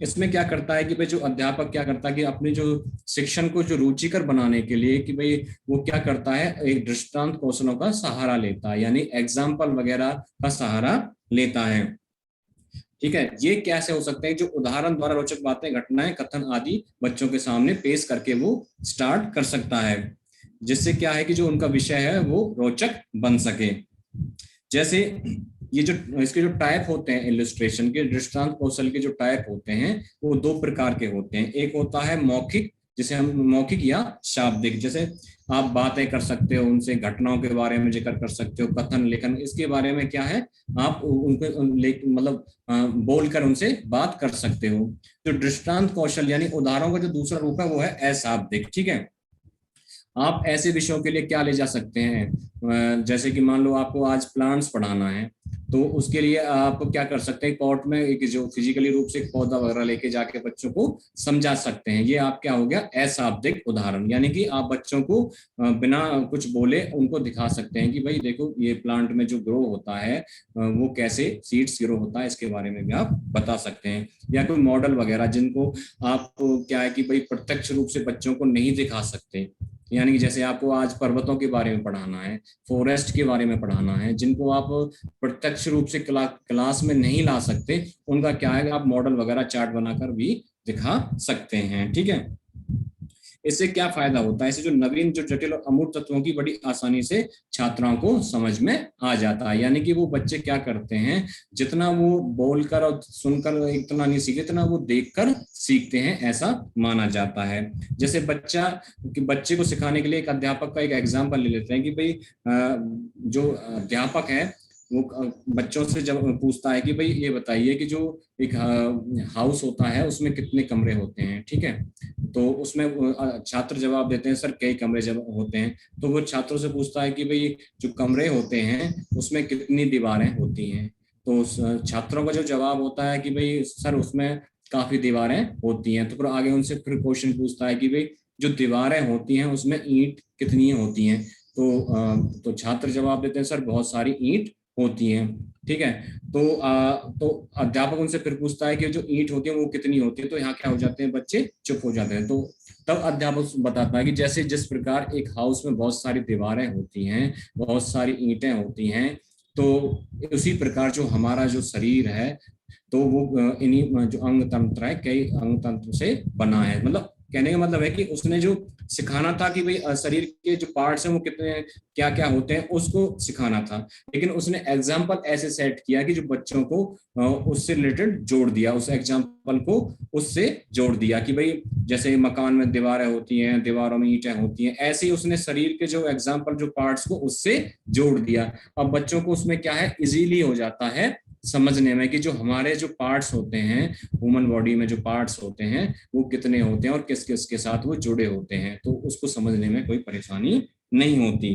इसमें क्या करता है कि भाई जो अध्यापक क्या करता है कि अपनी जो शिक्षण को जो रुचिकर बनाने के लिए कि भाई वो क्या करता है, एक दृष्टांत कौशलों का सहारा लेता है, यानी एग्जाम्पल वगैरह का सहारा लेता है। ठीक है, ये कैसे हो सकते हैं, जो उदाहरण द्वारा रोचक बातें, घटनाएं, कथन आदि बच्चों के सामने पेश करके वो स्टार्ट कर सकता है, जिससे क्या है कि जो उनका विषय है वो रोचक बन सके। जैसे ये जो इसके जो टाइप होते हैं इलस्ट्रेशन के, दृष्टांत कौशल के जो टाइप होते हैं वो दो प्रकार के होते हैं। एक होता है मौखिक, जिसे हम मौखिक या शाब्दिक, जैसे आप बातें कर सकते हो, उनसे घटनाओं के बारे में जिक्र कर सकते हो, कथन लेखन, इसके बारे में क्या है आप उनको मतलब बोलकर उनसे बात कर सकते हो। जो दृष्टांत कौशल यानी उदाहरणों का जो दूसरा रूप है वो है अशाब्दिक। ठीक है, आप ऐसे विषयों के लिए क्या ले जा सकते हैं, जैसे कि मान लो आपको आज प्लांट्स पढ़ाना है, तो उसके लिए आप क्या कर सकते हैं, पॉट में एक जो फिजिकली रूप से एक पौधा वगैरह लेके जाके बच्चों को समझा सकते हैं। ये आप क्या हो गया, अशाब्दिक उदाहरण, यानी कि आप बच्चों को बिना कुछ बोले उनको दिखा सकते हैं कि भाई देखो ये प्लांट में जो ग्रो होता है वो कैसे सीड्स ग्रो होता है, इसके बारे में भी आप बता सकते हैं। या कोई मॉडल वगैरह जिनको आप क्या है कि भाई प्रत्यक्ष रूप से बच्चों को नहीं दिखा सकते, यानी कि जैसे आपको आज पर्वतों के बारे में पढ़ाना है, फॉरेस्ट के बारे में पढ़ाना है, जिनको आप प्रत्यक्ष रूप से क्लास में नहीं ला सकते, उनका क्या है आप मॉडल वगैरह चार्ट बनाकर भी दिखा सकते हैं। ठीक है, इससे क्या फायदा होता है, इससे जो नवीन, जो जटिल और अमूर्त तत्वों की बड़ी आसानी से छात्राओं को समझ में आ जाता है। यानी कि वो बच्चे क्या करते हैं, जितना वो बोलकर और सुनकर इतना नहीं सीखते, इतना वो देखकर सीखते हैं, ऐसा माना जाता है। जैसे बच्चे को सिखाने के लिए एक अध्यापक का एक एग्जाम्पल ले लेते हैं कि भाई जो अध्यापक है वो बच्चों से जब पूछता है कि भाई ये बताइए कि जो एक हाउस होता है उसमें कितने कमरे होते हैं। ठीक है, तो उसमें छात्र जवाब देते हैं सर कई कमरे जब होते हैं। तो वो छात्रों से पूछता है कि भाई जो कमरे होते हैं उसमें कितनी दीवारें होती हैं। तो छात्रों का जो जवाब होता है कि भाई सर उसमें काफी दीवारें होती हैं। तो फिर आगे उनसे फिर क्वेश्चन पूछता है कि भाई जो दीवारें होती हैं उसमें ईंट कितनी होती हैं। तो छात्र जवाब देते हैं सर बहुत सारी ईंट होती हैं। ठीक है, तो अध्यापक उनसे फिर पूछता है कि जो ईंट होती है वो कितनी होती है। तो यहाँ क्या हो जाते हैं, बच्चे चुप हो जाते हैं। तो तब अध्यापक बताता है कि जैसे जिस प्रकार एक हाउस में बहुत सारी दीवारें होती हैं, बहुत सारी ईंटें होती हैं, तो उसी प्रकार जो हमारा जो शरीर है तो वो इन्हीं जो अंग तंत्र है कई अंग तंत्र से बना है। मतलब कहने का मतलब है कि उसने जो सिखाना था कि भाई शरीर के जो पार्ट्स हैं वो कितने क्या क्या होते हैं उसको सिखाना था, लेकिन उसने एग्जाम्पल ऐसे सेट किया कि जो बच्चों को उससे रिलेटेड जोड़ दिया, उस एग्जाम्पल को उससे जोड़ दिया कि भाई जैसे मकान में दीवारें होती हैं, दीवारों में ईंटें होती हैं, ऐसे ही उसने शरीर के जो एग्जाम्पल जो पार्ट्स को उससे जोड़ दिया। अब बच्चों को उसमें क्या है इजीली हो जाता है समझने में कि जो हमारे जो पार्ट्स होते हैं ह्यूमन बॉडी में, जो पार्ट्स होते हैं वो कितने होते हैं और किस किस के साथ वो जुड़े होते हैं, तो उसको समझने में कोई परेशानी नहीं होती।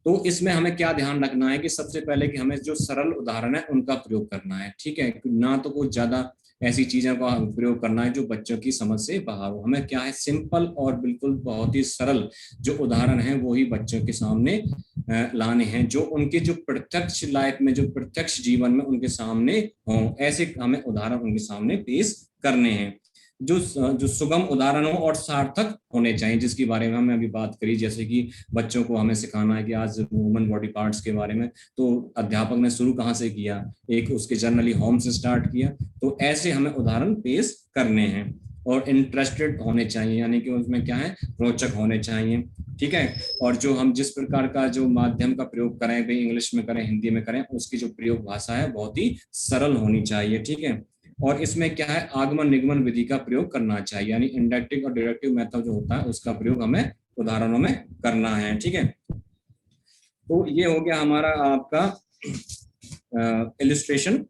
तो इसमें हमें क्या ध्यान रखना है कि सबसे पहले कि हमें जो सरल उदाहरण है उनका प्रयोग करना है। ठीक है, ना तो कुछ ज्यादा ऐसी चीजों का प्रयोग करना है जो बच्चों की समझ से बाहर हो। हमें क्या है सिंपल और बिल्कुल बहुत ही सरल जो उदाहरण है वो ही बच्चों के सामने लाने हैं, जो उनके जो प्रत्यक्ष लाइफ में, जो प्रत्यक्ष जीवन में उनके सामने हों, ऐसे हमें उदाहरण उनके सामने पेश करने हैं। जो सुगम उदाहरण हो और सार्थक होने चाहिए, जिसके बारे में हमने अभी बात करी, जैसे कि बच्चों को हमें सिखाना है कि आज ह्यूमन बॉडी पार्ट्स के बारे में, तो अध्यापक ने शुरू कहाँ से किया, एक उसके जनरली होम से स्टार्ट किया। तो ऐसे हमें उदाहरण पेश करने हैं और इंटरेस्टेड होने चाहिए, यानी कि उसमें क्या है, रोचक होने चाहिए। ठीक है, और जो हम जिस प्रकार का जो माध्यम का प्रयोग करें, भाई इंग्लिश में करें हिंदी में करें, उसकी जो प्रयोग भाषा है बहुत ही सरल होनी चाहिए। ठीक है, और इसमें क्या है, आगमन निगमन विधि का प्रयोग करना चाहिए, यानी इंडक्टिव और डायरेक्टिव मेथड जो होता है उसका प्रयोग हमें उदाहरणों में करना है। ठीक है, तो ये हो गया हमारा आपका इलिस्ट्रेशन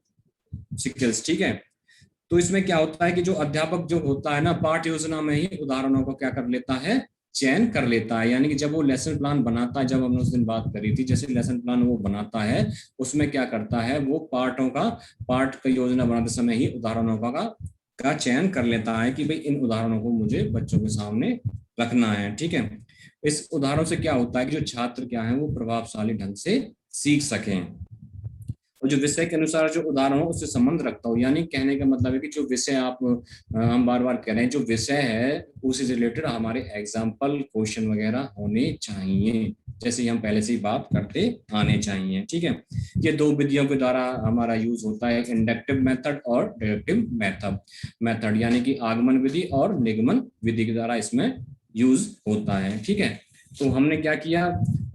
स्किल्स। ठीक है, तो इसमें क्या होता है कि जो अध्यापक जो होता है ना, पाठ योजना में ही उदाहरणों को क्या कर लेता है, चयन कर लेता है। यानी कि जब वो लेसन प्लान बनाता है, जब हमने उस दिन बात करी थी, जैसे लेसन प्लान वो बनाता है, उसमें क्या करता है, वो पाठ का योजना बनाते समय ही उदाहरणों का चयन कर लेता है कि भाई इन उदाहरणों को मुझे बच्चों के सामने रखना है। ठीक है, इस उदाहरण से क्या होता है कि जो छात्र क्या है वो प्रभावशाली ढंग से सीख सकें, और जो विषय के अनुसार जो उदाहरण हो उससे संबंध रखता हो। यानी कहने का मतलब है कि जो विषय हम बार बार कह रहे हैं, जो विषय है उससे रिलेटेड हमारे एग्जाम्पल क्वेश्चन वगैरह होने चाहिए, जैसे हम पहले से ही बात करते आने चाहिए। ठीक है, ये दो विधियों के द्वारा हमारा यूज होता है, इंडक्टिव मेथड और डायरेक्टिव मेथड, यानी कि आगमन विधि और निगमन विधि के द्वारा इसमें यूज होता है। ठीक है, तो हमने क्या किया,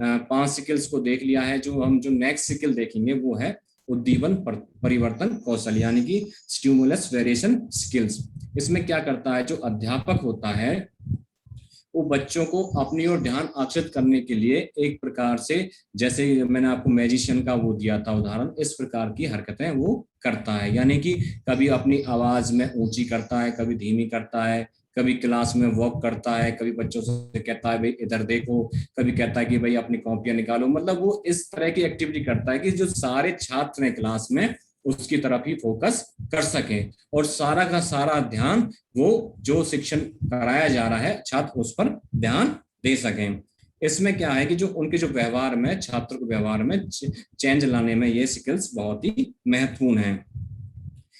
5 स्किल्स को देख लिया है। जो नेक्स्ट स्किल देखेंगे वो है उद्दीपन परिवर्तन कौशल, यानी कि स्टिमुलस वेरिएशन स्किल्स। इसमें क्या करता है, जो अध्यापक होता है वो बच्चों को अपनी ओर ध्यान आकर्षित करने के लिए एक प्रकार से, जैसे मैंने आपको मैजिशियन का वो दिया था उदाहरण, इस प्रकार की हरकतें वो करता है। यानी कि कभी अपनी आवाज में ऊंची करता है, कभी धीमी करता है, कभी क्लास में वॉक करता है, कभी बच्चों से कहता है भाई इधर देखो, कभी कहता है कि भाई अपनी कॉपियां निकालो। मतलब वो इस तरह की एक्टिविटी करता है कि जो सारे छात्र हैं क्लास में उसकी तरफ ही फोकस कर सके, और सारा का सारा ध्यान वो जो शिक्षण कराया जा रहा है छात्र उस पर ध्यान दे सकें। इसमें क्या है कि जो उनके जो व्यवहार में, छात्र के व्यवहार में चेंज लाने में ये स्किल्स बहुत ही महत्वपूर्ण है।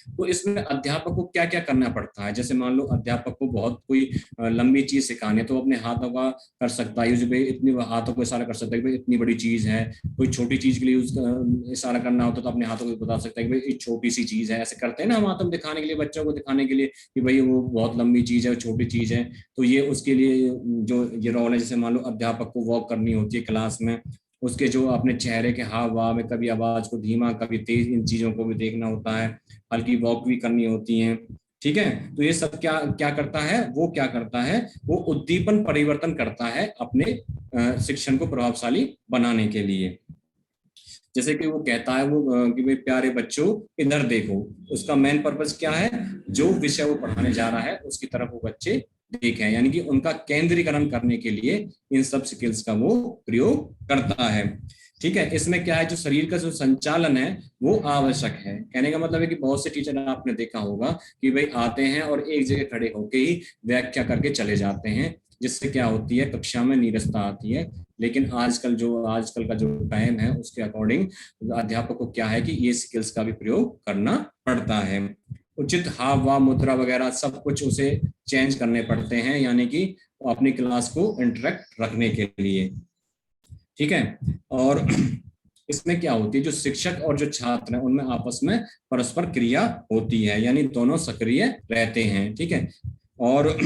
तो इसमें अध्यापक को क्या क्या करना पड़ता है, जैसे मान लो अध्यापक को बहुत कोई लंबी चीज सिखानी है तो अपने हाथों का कर सकता है यूज, इतनी हाथों को इशारा कर सकता है कि भाई इतनी बड़ी चीज है। कोई छोटी चीज के लिए इशारा करना होता तो अपने हाथों को बता सकता है कि भाई छोटी सी चीज है। ऐसे करते हैं ना हम हाथों दिखाने के लिए, बच्चों को दिखाने के लिए कि भाई वो बहुत लंबी चीज है, छोटी चीज है। तो ये उसके लिए जो ये रोल है, जैसे मान लो अध्यापक को वॉक करनी होती है क्लास में, उसके जो अपने चेहरे के हाव भाव में कभी आवाज को धीमा कभी तेज, इन चीजों को भी देखना होता है, हल्की वॉक भी करनी होती है। ठीक है, तो ये सब क्या क्या करता है, वो क्या करता है, वो उद्दीपन परिवर्तन करता है अपने शिक्षण को प्रभावशाली बनाने के लिए। जैसे कि वो कहता है वो कि भाई प्यारे बच्चों इधर देखो, उसका मेन पर्पस क्या है, जो विषय वो पढ़ाने जा रहा है उसकी तरफ वो बच्चे देखें, यानी कि उनका केंद्रीकरण करने के लिए इन सब स्किल्स का वो प्रयोग करता है। ठीक है, इसमें क्या है, जो शरीर का जो संचालन है वो आवश्यक है। कहने का मतलब है कि बहुत से टीचर आपने देखा होगा कि भाई आते हैं और एक जगह खड़े होकर ही व्याख्या करके चले जाते हैं, जिससे क्या होती है, कक्षा में नीरसता आती है। लेकिन आजकल का जो टाइम है उसके अकॉर्डिंग अध्यापक को क्या है कि ये स्किल्स का भी प्रयोग करना पड़ता है। उचित हाव भाव मुद्रा वगैरह सब कुछ उसे चेंज करने पड़ते हैं, यानी कि अपनी क्लास को इंटरेक्ट रखने के लिए। ठीक है, और इसमें क्या होती है, जो शिक्षक और जो छात्र हैं उनमें आपस में परस्पर क्रिया होती है, यानी दोनों सक्रिय रहते हैं। ठीक है, और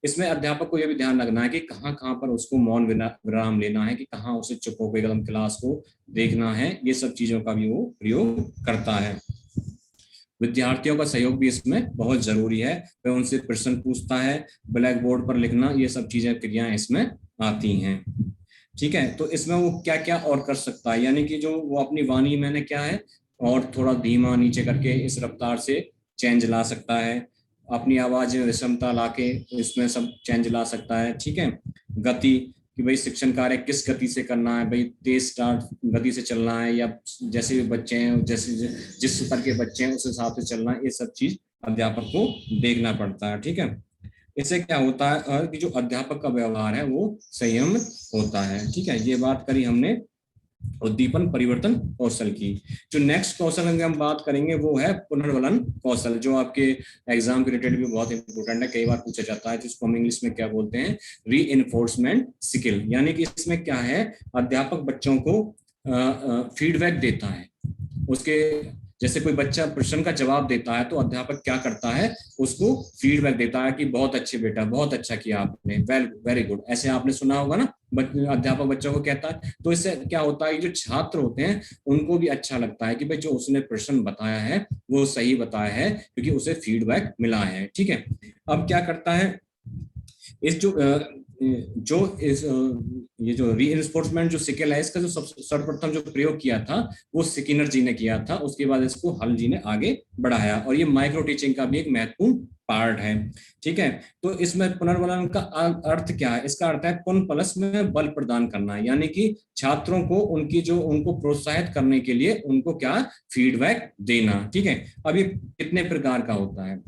इसमें अध्यापक को यह भी ध्यान रखना है कि कहाँ कहाँ पर उसको मौन विराम लेना है, कि कहाँ उसे चुप होकर एकदम क्लास को देखना है, ये सब चीजों का भी वो प्रयोग करता है। विद्यार्थियों का सहयोग भी इसमें बहुत जरूरी है, वह उनसे प्रश्न पूछता है, ब्लैक बोर्ड पर लिखना, ये सब चीजें क्रियाएं इसमें आती हैं। ठीक है, तो इसमें वो क्या क्या और कर सकता है, यानी कि जो वो अपनी वाणी मैंने क्या है और थोड़ा धीमा नीचे करके इस रफ्तार से चेंज ला सकता है, अपनी आवाज में विषमता लाके इसमें सब चेंज ला सकता है। ठीक है, गति, कि भाई शिक्षण कार्य किस गति से करना है, भाई तेज स्टार्ट गति से चलना है या जैसे भी बच्चे हैं, जैसे जिस स्तर के बच्चे हैं उस हिसाब से चलना है, ये सब चीज अध्यापक को देखना पड़ता है। ठीक है, इससे क्या होता है कि जो अध्यापक का व्यवहार है वो संयम होता है। ठीक है, ये बात करी हमने उद्दीपन परिवर्तन कौशल की। जो नेक्स्ट कौशल की हम बात करेंगे वो है पुनर्वलन कौशल, जो आपके एग्जाम के रिलेटेड भी बहुत इंपॉर्टेंट है, कई बार पूछा जाता है, जिसको हम इंग्लिश में क्या बोलते हैं, री इन्फोर्समेंट स्किल। यानी कि इसमें क्या है, अध्यापक बच्चों को फीडबैक देता है। उसके जैसे कोई बच्चा प्रश्न का जवाब देता है तो अध्यापक क्या करता है, उसको फीडबैक देता है कि बहुत अच्छे बेटा, बहुत अच्छा किया आपने, वेरी गुड, ऐसे आपने सुना होगा ना, अध्यापक बच्चों को कहता है। तो इससे क्या होता है, जो छात्र होते हैं उनको भी अच्छा लगता है कि भाई जो उसने प्रश्न बताया है वो सही बताया है, क्योंकि उसे फीडबैक मिला है। ठीक है, अब क्या करता है, इस जो इस ये जो रीइंफोर्समेंट जो स्किल है, इसका जो सर्वप्रथम जो प्रयोग किया था वो स्किनर जी ने किया था, उसके बाद इसको हल जी ने आगे बढ़ाया, और ये माइक्रो टीचिंग का भी एक महत्वपूर्ण पार्ट है। ठीक है, तो इसमें पुनर्वलन का अर्थ क्या है, इसका अर्थ है पुन प्लस में बल प्रदान करना, यानी कि छात्रों को उनको प्रोत्साहित करने के लिए उनको क्या फीडबैक देना। ठीक है, अब ये कितने प्रकार का होता है,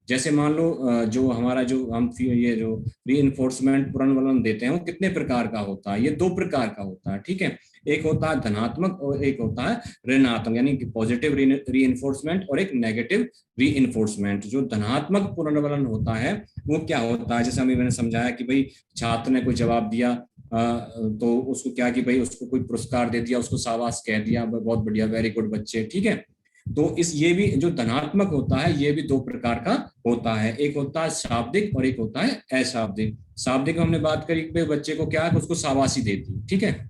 जैसे मान लो जो हमारा जो हम ये जो रीइंफोर्समेंट पुनर्वलन देते हैं वो कितने प्रकार का होता है, ये दो प्रकार का होता है। ठीक है, एक होता है धनात्मक और एक होता है ऋणात्मक, यानी कि पॉजिटिव रीइंफोर्समेंट और एक नेगेटिव रीइंफोर्समेंट। जो धनात्मक पुनर्वलन होता है वो क्या होता है, जैसे अभी मैंने समझाया कि भाई छात्र ने कोई जवाब दिया, तो उसको क्या कि भाई उसको कोई पुरस्कार दे दिया, उसको शाबाश कह दिया, बहुत बढ़िया, वेरी गुड बच्चे। ठीक है, तो इस ये भी जो धनात्मक होता है ये भी दो प्रकार का होता है, एक होता है शाब्दिक और एक होता है अशाब्दिक। शाब्दिक में हमने बात करी कि बच्चे को क्या है, उसको शाबाशी दे दी। ठीक है,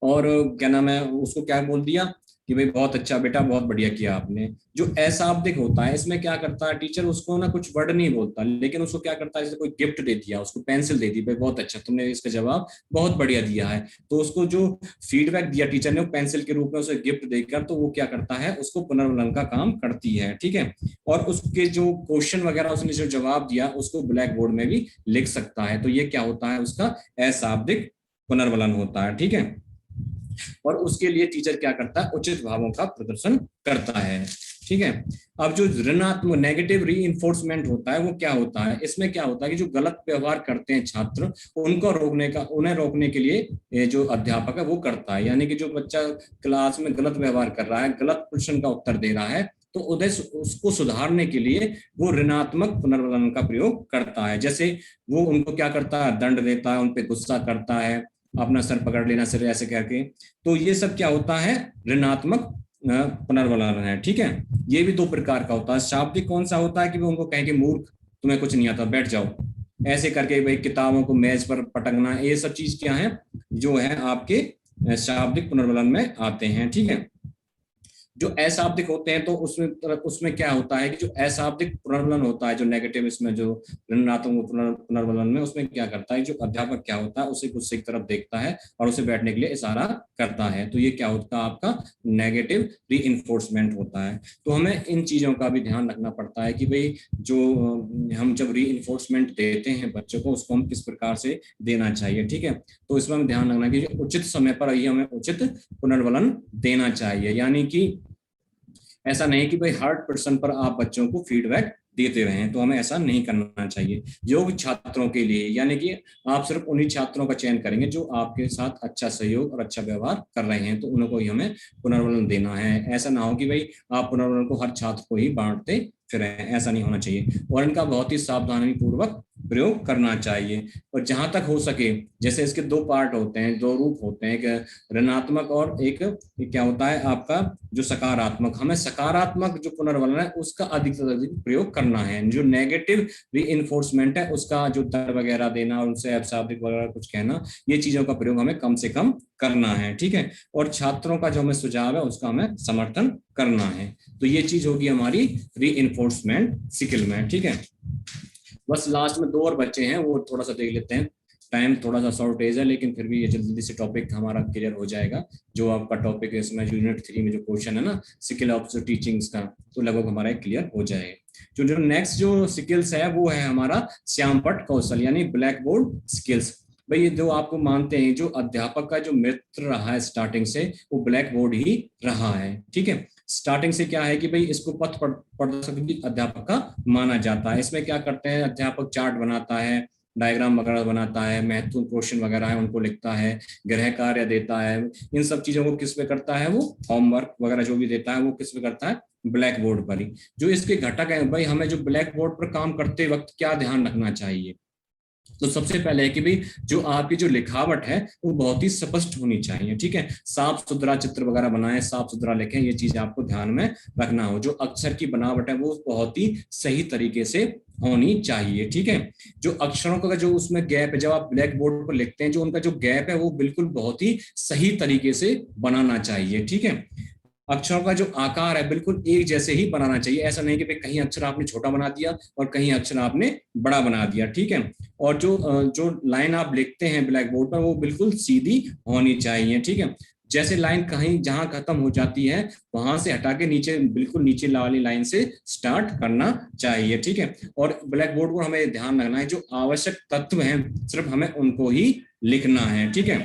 और क्या नाम है, उसको क्या बोल दिया कि भाई बहुत अच्छा बेटा, बहुत बढ़िया किया आपने। जो अशाब्दिक होता है इसमें क्या करता है, टीचर उसको ना कुछ वर्ड नहीं बोलता, लेकिन उसको क्या करता है, जैसे कोई गिफ्ट दे दिया, उसको पेंसिल दे दी, भाई बहुत अच्छा तुमने इसका जवाब बहुत बढ़िया दिया है, तो उसको जो फीडबैक दिया टीचर ने वो पेंसिल के रूप में उसे गिफ्ट देकर, तो वो क्या करता है, उसको पुनर्वलन का काम करती है। ठीक है, और उसके जो क्वेश्चन वगैरह उसने जो जवाब दिया उसको ब्लैक बोर्ड में भी लिख सकता है, तो ये क्या होता है, उसका अशाब्दिक पुनर्वलन होता है। ठीक है, और उसके लिए टीचर क्या करता है, उचित भावों का प्रदर्शन करता है। ठीक है, अब जो ऋणात्मक नेगेटिव रीइंफोर्समेंट होता है वो क्या होता है, इसमें क्या होता है कि जो गलत व्यवहार करते हैं छात्र, उन्हें रोकने के लिए जो अध्यापक है वो करता है। यानी कि जो बच्चा क्लास में गलत व्यवहार कर रहा है, गलत प्रश्न का उत्तर दे रहा है, तो उसको सुधारने के लिए वो ऋणात्मक पुनर्वलन का प्रयोग करता है। जैसे वो उनको क्या करता है, दंड देता है, उनपे गुस्सा करता है, अपना सर पकड़ लेना, सिर ऐसे करके, तो ये सब क्या होता है, ऋणात्मक पुनर्वलन है। ठीक है, ये भी दो प्रकार का होता है। शाब्दिक कौन सा होता है कि वो उनको कहेंगे मूर्ख, तुम्हें कुछ नहीं आता, बैठ जाओ, ऐसे करके भाई किताबों को मेज पर पटकना, ये सब चीज क्या है, जो है आपके शाब्दिक पुनर्वलन में आते हैं। ठीक है, जो अशाब्दिक होते हैं तो उसमें क्या होता है कि जो अशाब्दिक पुनर्वलन होता है, जो नेगेटिव, इसमें जो ऋणात्मक पुनर्वलन में, उसमें क्या करता है, जो अध्यापक क्या होता है उसे गुस्से की तरफ देखता है और उसे बैठने के लिए इशारा करता है, तो ये क्या होता है, आपका नेगेटिव रीइंफोर्समेंट होता है। तो हमें इन चीजों का भी ध्यान रखना पड़ता है कि भाई जो हम जब रीइंफोर्समेंट देते हैं बच्चों को, उसको हम किस प्रकार से देना चाहिए। ठीक है, तो इसमें हमें ध्यान रखना कि उचित समय पर ही हमें उचित पुनर्वलन देना चाहिए, यानी कि ऐसा नहीं कि भाई 100% पर आप बच्चों को फीडबैक देते रहें, तो हमें ऐसा नहीं करना चाहिए। योग्य छात्रों के लिए, यानी कि आप सिर्फ उन्हीं छात्रों का चयन करेंगे जो आपके साथ अच्छा सहयोग और अच्छा व्यवहार कर रहे हैं, तो उनको ही हमें पुनर्वलन देना है। ऐसा ना हो कि भाई आप पुनर्वलन को हर छात्र को ही बांटते फिर, ऐसा नहीं होना चाहिए, और इनका बहुत ही सावधानी पूर्वक प्रयोग करना चाहिए। और जहां तक हो सके, जैसे इसके दो पार्ट होते हैं, दो रूप होते हैं, एक ऋणात्मक और एक क्या होता है आपका जो सकारात्मक, हमें सकारात्मक जो पुनर्वलन है उसका अधिक से अधिक प्रयोग करना है। जो नेगेटिव रीइंफोर्समेंट है उसका जो दर वगैरह देना, उनसे अशाब्दिक वगैरह कुछ कहना, ये चीजों का प्रयोग हमें कम से कम करना है। ठीक है, और छात्रों का जो हमें सुझाव है उसका हमें समर्थन करना है। तो ये चीज होगी हमारी रीइंफोर्समेंट स्किल में। ठीक है, बस लास्ट में दो और बच्चे हैं, वो थोड़ा सा देख लेते हैं, टाइम थोड़ा सा शॉर्टेज है, लेकिन फिर भी ये जल्दी से टॉपिक हमारा क्लियर हो जाएगा। जो आपका टॉपिक है इसमें, यूनिट 3 में जो क्वेश्चन है ना, स्किल ऑफ टीचिंग्स का, तो लगभग हमारा क्लियर हो जाएगा। जो नेक्स्ट जो स्किल्स है वो है हमारा श्यामपट्ट कौशल, यानी ब्लैक बोर्ड स्किल्स। भाई ये जो आपको मानते हैं, जो अध्यापक का जो मित्र रहा है स्टार्टिंग से, वो ब्लैक बोर्ड ही रहा है। ठीक है, स्टार्टिंग से क्या है कि भाई इसको पथ प्रदर्शक अध्यापक का माना जाता है। इसमें क्या करते हैं, अध्यापक चार्ट बनाता है, डायग्राम वगैरह बनाता है, महत्वपूर्ण क्वेश्चन वगैरह है उनको लिखता है, गृह कार्य देता है, इन सब चीजों को किस पे करता है, वो होमवर्क वगैरह जो भी देता है वो किस पे करता है, ब्लैक बोर्ड पर ही। जो इसके घटक है भाई, हमें जो ब्लैक बोर्ड पर काम करते वक्त क्या ध्यान रखना चाहिए, तो सबसे पहले है कि भाई जो आपकी जो लिखावट है वो बहुत ही स्पष्ट होनी चाहिए, ठीक है, साफ सुथरा चित्र वगैरह बनाएं, साफ सुथरा लिखें, ये चीज आपको ध्यान में रखना हो। जो अक्षर की बनावट है वो बहुत ही सही तरीके से होनी चाहिए, ठीक है। जो अक्षरों का जो उसमें गैप है, जब आप ब्लैक बोर्ड पर लिखते हैं जो उनका जो गैप है वो बिल्कुल बहुत ही सही तरीके से बनाना चाहिए, ठीक है। अक्षरों का जो आकार है बिल्कुल एक जैसे ही बनाना चाहिए, ऐसा नहीं कि भाई कहीं अक्षर आपने छोटा बना दिया और कहीं अक्षर आपने बड़ा बना दिया, ठीक है। और जो लाइन आप लिखते हैं ब्लैक बोर्ड पर वो बिल्कुल सीधी होनी चाहिए, ठीक है। जैसे लाइन कहीं जहां खत्म हो जाती है वहां से हटा के नीचे बिल्कुल नीचे वाली लाइन से स्टार्ट करना चाहिए, ठीक है। और ब्लैक बोर्ड पर हमें ध्यान रखना है जो आवश्यक तत्व हैं सिर्फ हमें उनको ही लिखना है, ठीक है,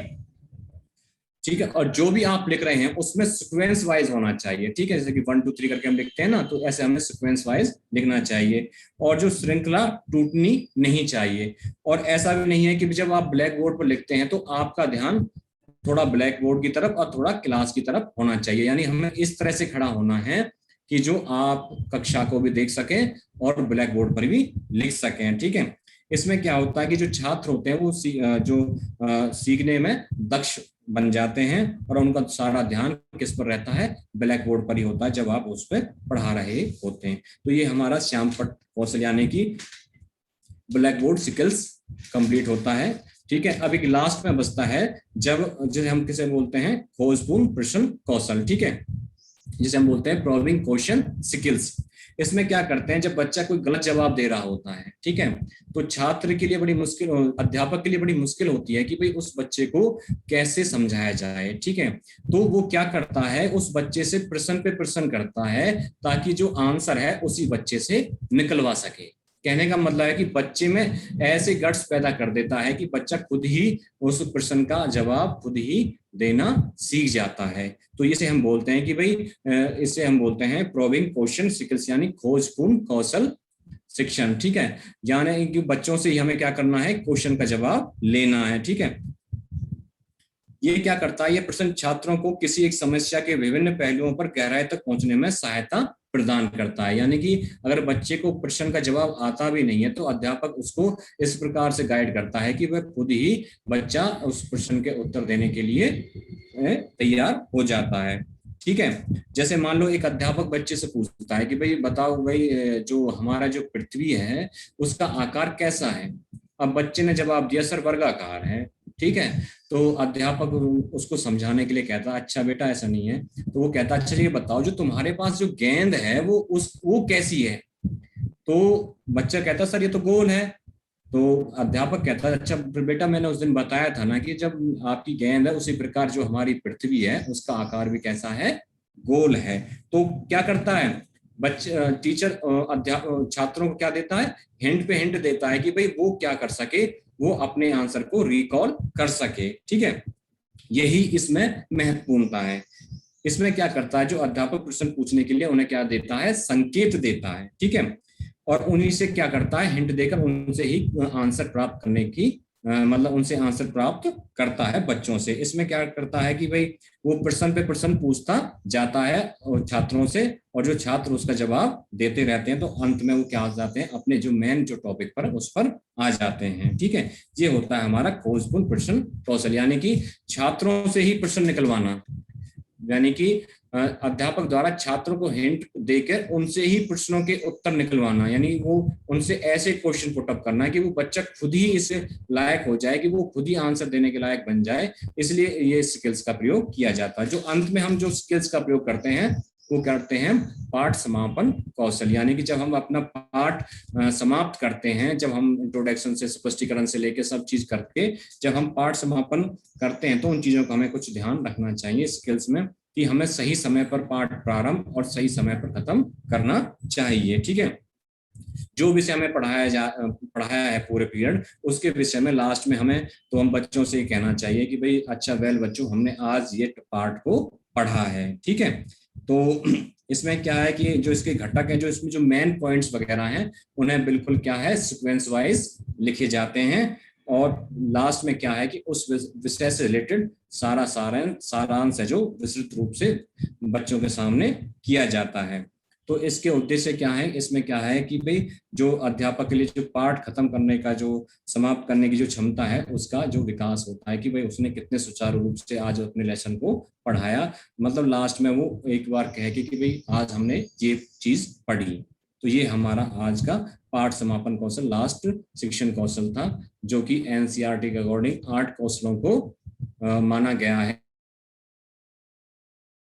ठीक है। और जो भी आप लिख रहे हैं उसमें सीक्वेंस वाइज होना चाहिए, ठीक है, जैसे कि 1 2 3 करके हम लिखते हैं ना, तो ऐसे हमें सीक्वेंस वाइज लिखना चाहिए। और जो श्रृंखला टूटनी नहीं चाहिए। और ऐसा भी नहीं है कि जब आप ब्लैक बोर्ड पर लिखते हैं तो आपका ध्यान थोड़ा ब्लैक बोर्ड की तरफ और थोड़ा क्लास की तरफ होना चाहिए, यानी हमें इस तरह से खड़ा होना है कि जो आप कक्षा को भी देख सकें और ब्लैक बोर्ड पर भी लिख सकें, ठीक है। इसमें क्या होता है कि जो छात्र होते हैं वो सीखने में दक्ष बन जाते हैं और उनका सारा ध्यान किस पर रहता है, ब्लैक बोर्ड पर ही होता है जब आप उस पर पढ़ा रहे होते हैं। तो ये हमारा श्यामपट्ट कौशल यानी कि ब्लैक बोर्ड स्किल्स कंप्लीट होता है, ठीक है। अब एक लास्ट में बचता है जब जिसे हम किसे बोलते हैं, खोजपूर्ण प्रश्न कौशल, ठीक है, जिसे हम बोलते हैं प्रॉब्लम क्वेश्चन स्किल्स। इसमें क्या करते हैं, जब बच्चा कोई गलत जवाब दे रहा होता है, ठीक है, तो छात्र के लिए बड़ी मुश्किल, अध्यापक के लिए बड़ी मुश्किल होती है कि भाई उस बच्चे को कैसे समझाया जाए, ठीक है। तो वो क्या करता है, उस बच्चे से प्रश्न पे प्रश्न करता है ताकि जो आंसर है उसी बच्चे से निकलवा सके। कहने का मतलब है कि बच्चे में ऐसे गट्स पैदा कर देता है कि बच्चा खुद ही उस प्रश्न का जवाब खुद ही देना सीख जाता है। तो इसे हम बोलते हैं कि भाई इसे हम बोलते हैं प्रोबिंग क्वेश्चन स्किल्स यानी खोजपूर्ण कौशल शिक्षण, ठीक है। यानी कि बच्चों से ही हमें क्या करना है, क्वेश्चन का जवाब लेना है, ठीक है। ये क्या करता है, ये प्रश्न छात्रों को किसी एक समस्या के विभिन्न पहलुओं पर गहराई तक पहुंचने में सहायता प्रदान करता है। यानी कि अगर बच्चे को प्रश्न का जवाब आता भी नहीं है तो अध्यापक उसको इस प्रकार से गाइड करता है कि वह खुद ही बच्चा उस प्रश्न के उत्तर देने के लिए तैयार हो जाता है, ठीक है। जैसे मान लो एक अध्यापक बच्चे से पूछता है कि भाई बताओ भाई जो हमारा जो पृथ्वी है उसका आकार कैसा है। अब बच्चे ने जवाब दिया सर वर्गाकार है, ठीक है। तो अध्यापक उसको समझाने के लिए कहता है अच्छा बेटा ऐसा नहीं है। तो वो कहता है अच्छा ये बताओ जो तुम्हारे पास जो गेंद है वो कैसी है। तो बच्चा कहता सर ये तो गोल है। तो अध्यापक कहता है अच्छा बेटा मैंने उस दिन बताया था ना कि जब आपकी गेंद है उसी प्रकार जो हमारी पृथ्वी है उसका आकार भी कैसा है, गोल है। तो क्या करता है बच्चे टीचर अध्यापक छात्रों को क्या देता है, हिंट पे हिंट देता है कि भाई वो क्या कर सके, वो अपने आंसर को रिकॉल कर सके, ठीक है। यही इसमें महत्वपूर्णता है। इसमें क्या करता है जो अध्यापक प्रश्न पूछने के लिए उन्हें क्या देता है, संकेत देता है, ठीक है। और उन्हीं से क्या करता है, हिंट देकर उनसे ही आंसर प्राप्त करने की मतलब उनसे आंसर प्राप्त करता है बच्चों से। इसमें क्या करता है कि भाई वो प्रश्न पे प्रश्न पूछता जाता है छात्रों से और जो छात्र उसका जवाब देते रहते हैं तो अंत में वो क्या हो जाते हैं, अपने जो मेन जो टॉपिक पर उस पर आ जाते हैं, ठीक है। ये होता है हमारा खोजपूर्ण प्रश्न कौशल यानी कि छात्रों से ही प्रश्न निकलवाना, यानी कि अध्यापक द्वारा छात्रों को हिंट देकर उनसे ही प्रश्नों के उत्तर निकलवाना, यानी वो उनसे ऐसे क्वेश्चन पुट अप करना कि वो बच्चा खुद ही इस लायक हो जाए कि वो खुद ही आंसर देने के लायक बन जाए। इसलिए ये स्किल्स का प्रयोग किया जाता है। जो अंत में हम जो स्किल्स का प्रयोग करते हैं वो करते हैं पाठ समापन कौशल, यानी कि जब हम अपना पाठ समाप्त करते हैं, जब हम इंट्रोडक्शन से स्पष्टीकरण से लेकर सब चीज करके जब हम पाठ समापन करते हैं तो उन चीजों का हमें कुछ ध्यान रखना चाहिए स्किल्स में कि हमें सही समय पर पाठ प्रारंभ और सही समय पर खत्म करना चाहिए, ठीक है। जो विषय हमें पढ़ाया है पूरे पीरियड उसके विषय में लास्ट में हमें तो हम बच्चों से ये कहना चाहिए कि भाई अच्छा वेल बच्चों हमने आज ये पार्ट को पढ़ा है, ठीक है। तो इसमें क्या है कि जो इसके घटक हैं, जो इसमें जो मेन पॉइंट्स वगैरह हैं, उन्हें बिल्कुल क्या है सीक्वेंस वाइज लिखे जाते हैं। और लास्ट में क्या है कि उस विषय से रिलेटेड सारा सारांश है जो विस्तृत रूप से बच्चों के सामने किया जाता है। तो इसके उद्देश्य क्या है, इसमें क्या है कि भाई जो अध्यापक के लिए जो पाठ खत्म करने का, जो समाप्त करने की जो क्षमता है, उसका जो विकास होता है कि भाई उसने कितने सुचारू रूप से आज अपने लेसन को पढ़ाया। मतलब लास्ट में वो एक बार कहे कि भाई आज हमने ये चीज पढ़ी। तो ये हमारा आज का पाठ समापन कौशल, लास्ट शिक्षण कौशल था, जो कि एनसीईआरटी के अकॉर्डिंग 8 कौशलों को माना गया है।